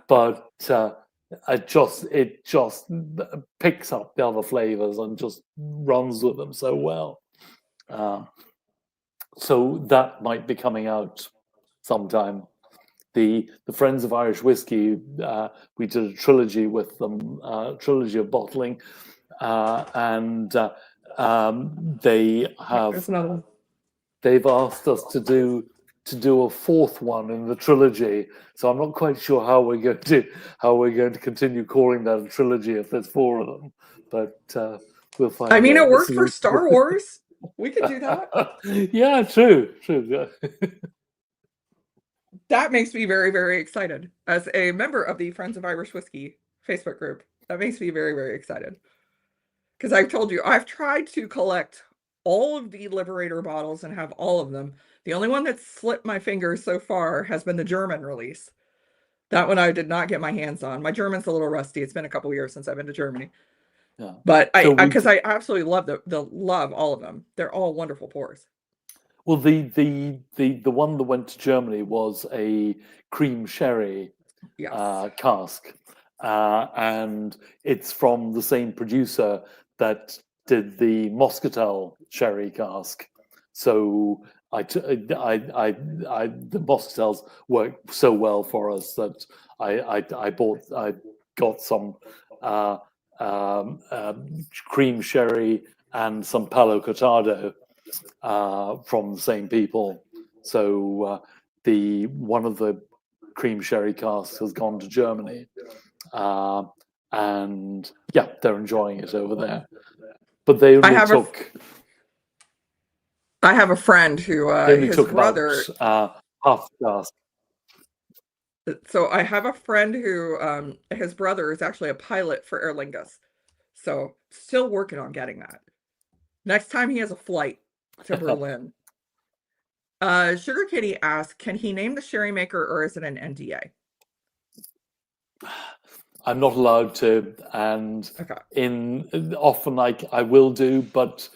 But it just picks up the other flavors and just runs with them so well. So that might be coming out sometime. The Friends of Irish Whiskey, we did a trilogy with them, trilogy of bottling, and There's another one. they've asked us to do a fourth one in the trilogy. So I'm not quite sure how we're going to continue calling that a trilogy if there's four of them, but we'll find. I mean, it a worked for solution. Star Wars. We could do that. Yeah, true. Yeah. That makes me very, very excited. As a member of the Friends of Irish Whiskey Facebook group, that makes me very, very excited. Because I've told you, I've tried to collect all of the Liberator bottles and have all of them. The only one that's slipped my fingers so far has been the German release. That one I did not get my hands on. My German's a little rusty. It's been a couple years since I've been to Germany. Yeah. But So because I absolutely love love all of them. They're all wonderful pours. well, the one that went to Germany was a cream sherry Yes. cask, and it's from the same producer that did the Moscatel sherry cask. So the Moscatels worked so well for us that I got some cream sherry and some Palo Cortado from the same people. So the one of the cream sherry casks has gone to Germany, and yeah, they're enjoying it over there. But they only took. I have a friend who They only his took brother. about half the cask. So I have a friend who his brother is actually a pilot for Aer Lingus. So still working on getting that. Next time he has a flight to Berlin. Sugar Kitty asked, can he name the sherry maker or is it an NDA? I'm not allowed to, and okay. Often I will do, but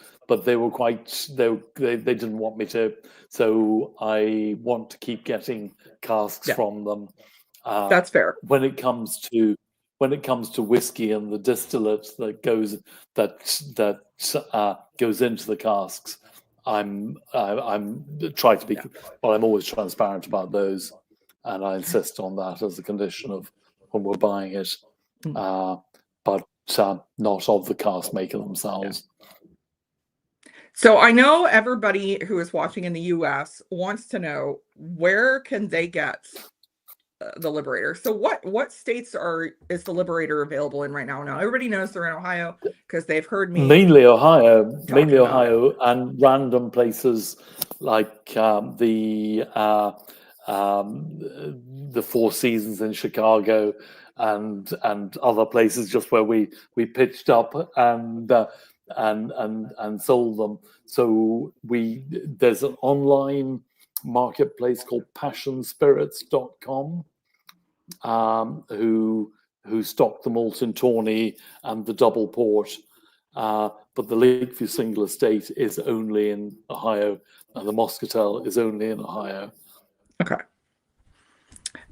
they were they didn't want me to, so I want to keep getting casks from them. That's fair. When it comes to whiskey and the distillate that goes into the casks, I'm trying to be well. I'm always transparent about those, and I insist on that as a condition of when we're buying it. but not of the cask maker themselves. So I know everybody who is watching in the US wants to know, where can they get the Liberator? So what states is the Liberator available in right now? Now everybody knows they're in Ohio because they've heard me Mainly Ohio, about it. and random places like the Four Seasons in Chicago and other places just where we pitched up and sold them. So there's an online marketplace called passionspirits.com who stock the Malton Tawny and the double port. But the Lakeview single estate is only in Ohio, and the Moscatel is only in Ohio. Okay.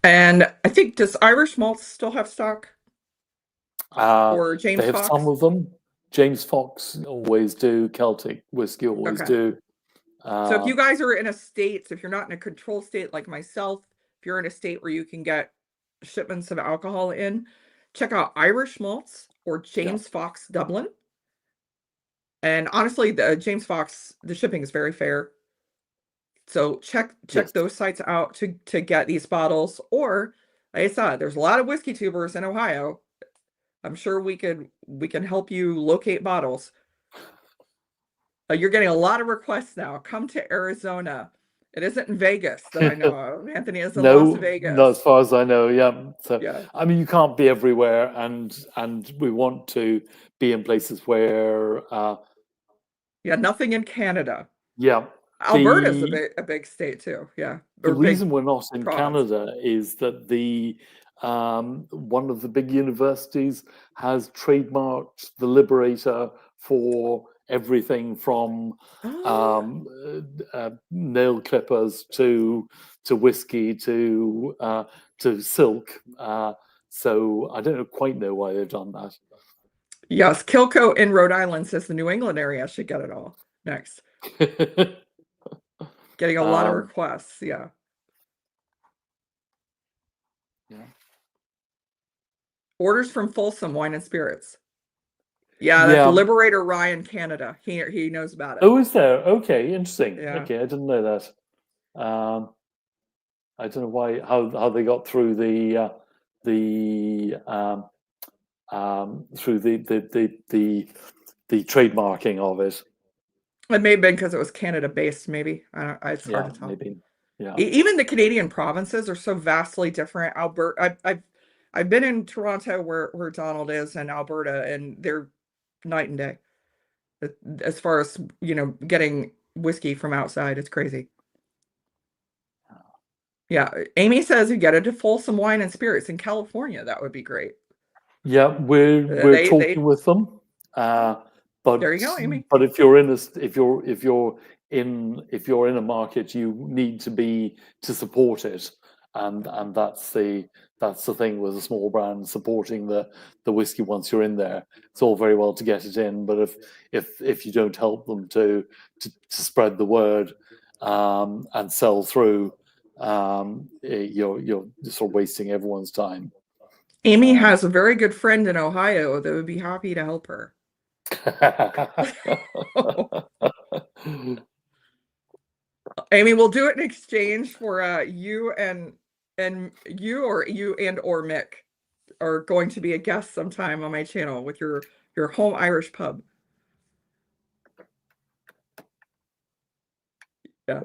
And I think, does Irish Malts still have stock? Or James They have Fox? some of them. James Fox always do. Celtic whiskey always do. So if you guys are in a state, so if you're not in a controlled state like myself, if you're in a state where you can get shipments of alcohol in, check out Irish Malts or James Fox Dublin. And honestly, the James Fox, the shipping is very fair. So check those sites out to get these bottles. Or, like I said, there's a lot of whiskey tubers in Ohio. I'm sure we can help you locate bottles. You're getting a lot of requests now. Come to Arizona. It isn't in Vegas that I know of. Anthony is in Las Vegas. No, as far as I know, yeah. So I mean, you can't be everywhere, and we want to be in places where nothing in Canada. Yeah. Alberta's a big state too. Yeah. The reason we're not in Canada is that one of the big universities has trademarked the Liberator for everything from nail clippers to whiskey to silk. So I don't quite know why they've done that. Yes, Kilco in Rhode Island says the New England area should get it all next. Getting a lot of requests, yeah. Orders from Folsom Wine and Spirits. Yeah, that's Liberator Ryan Canada. He knows about it. Oh, is there? Okay, interesting. Yeah. Okay, I didn't know that. I don't know how they got through the trademarking of it. It may have been because it was Canada based, maybe. It's hard to tell. Maybe. Yeah. Even the Canadian provinces are so vastly different. Alberta, I've been in Toronto where Donald is, and Alberta, and they're night and day. As far as, getting whiskey from outside, it's crazy. Yeah, Amy says you get it to Folsom Wine and Spirits in California. That would be great. Yeah, we're talking with them. But there you go, Amy. But if you're in a market, you need to support it, and that's the thing with a small brand supporting the whiskey once you're in there. It's all very well to get it in, but if you don't help them to spread the word and sell through, you're sort of wasting everyone's time. Amy has a very good friend in Ohio that would be happy to help her. Amy, we'll do it in exchange for you and Mick are going to be a guest sometime on my channel with your home Irish pub. Yeah.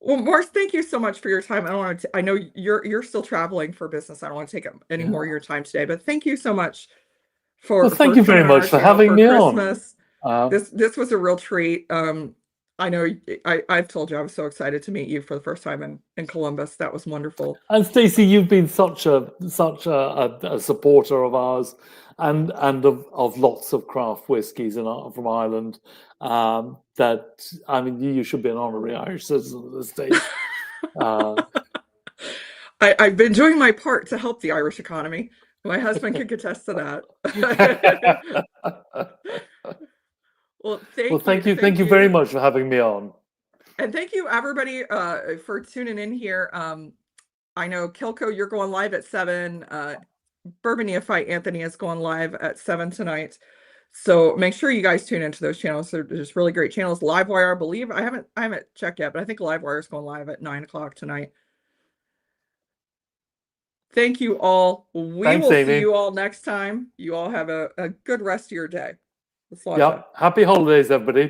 Well, Maurice, thank you so much for your time. I know you're still traveling for business. I don't want to take up any more of your time today, but thank you so much thank you very much for having me Christmas. On. This was a real treat. I know I've told you I was so excited to meet you for the first time in Columbus. That was wonderful. And Stacey, you've been such a supporter of ours and of lots of craft whiskies from Ireland. That I mean, you should be an honorary Irish citizen at this stage. I've been doing my part to help the Irish economy. My husband can attest to that. Well, thank you very much for having me on. And thank you everybody for tuning in here. I know Kilco, you're going live at 7. Bourbon Neophyte Anthony is going live at 7 tonight. So make sure you guys tune into those channels. They're just really great channels. Livewire, I believe. I haven't checked yet, but I think Livewire is going live at 9 o'clock tonight. Thank you all. Thanks, will see Amy. you all next time. You all have a good rest of your day. Yeah. Happy holidays, everybody.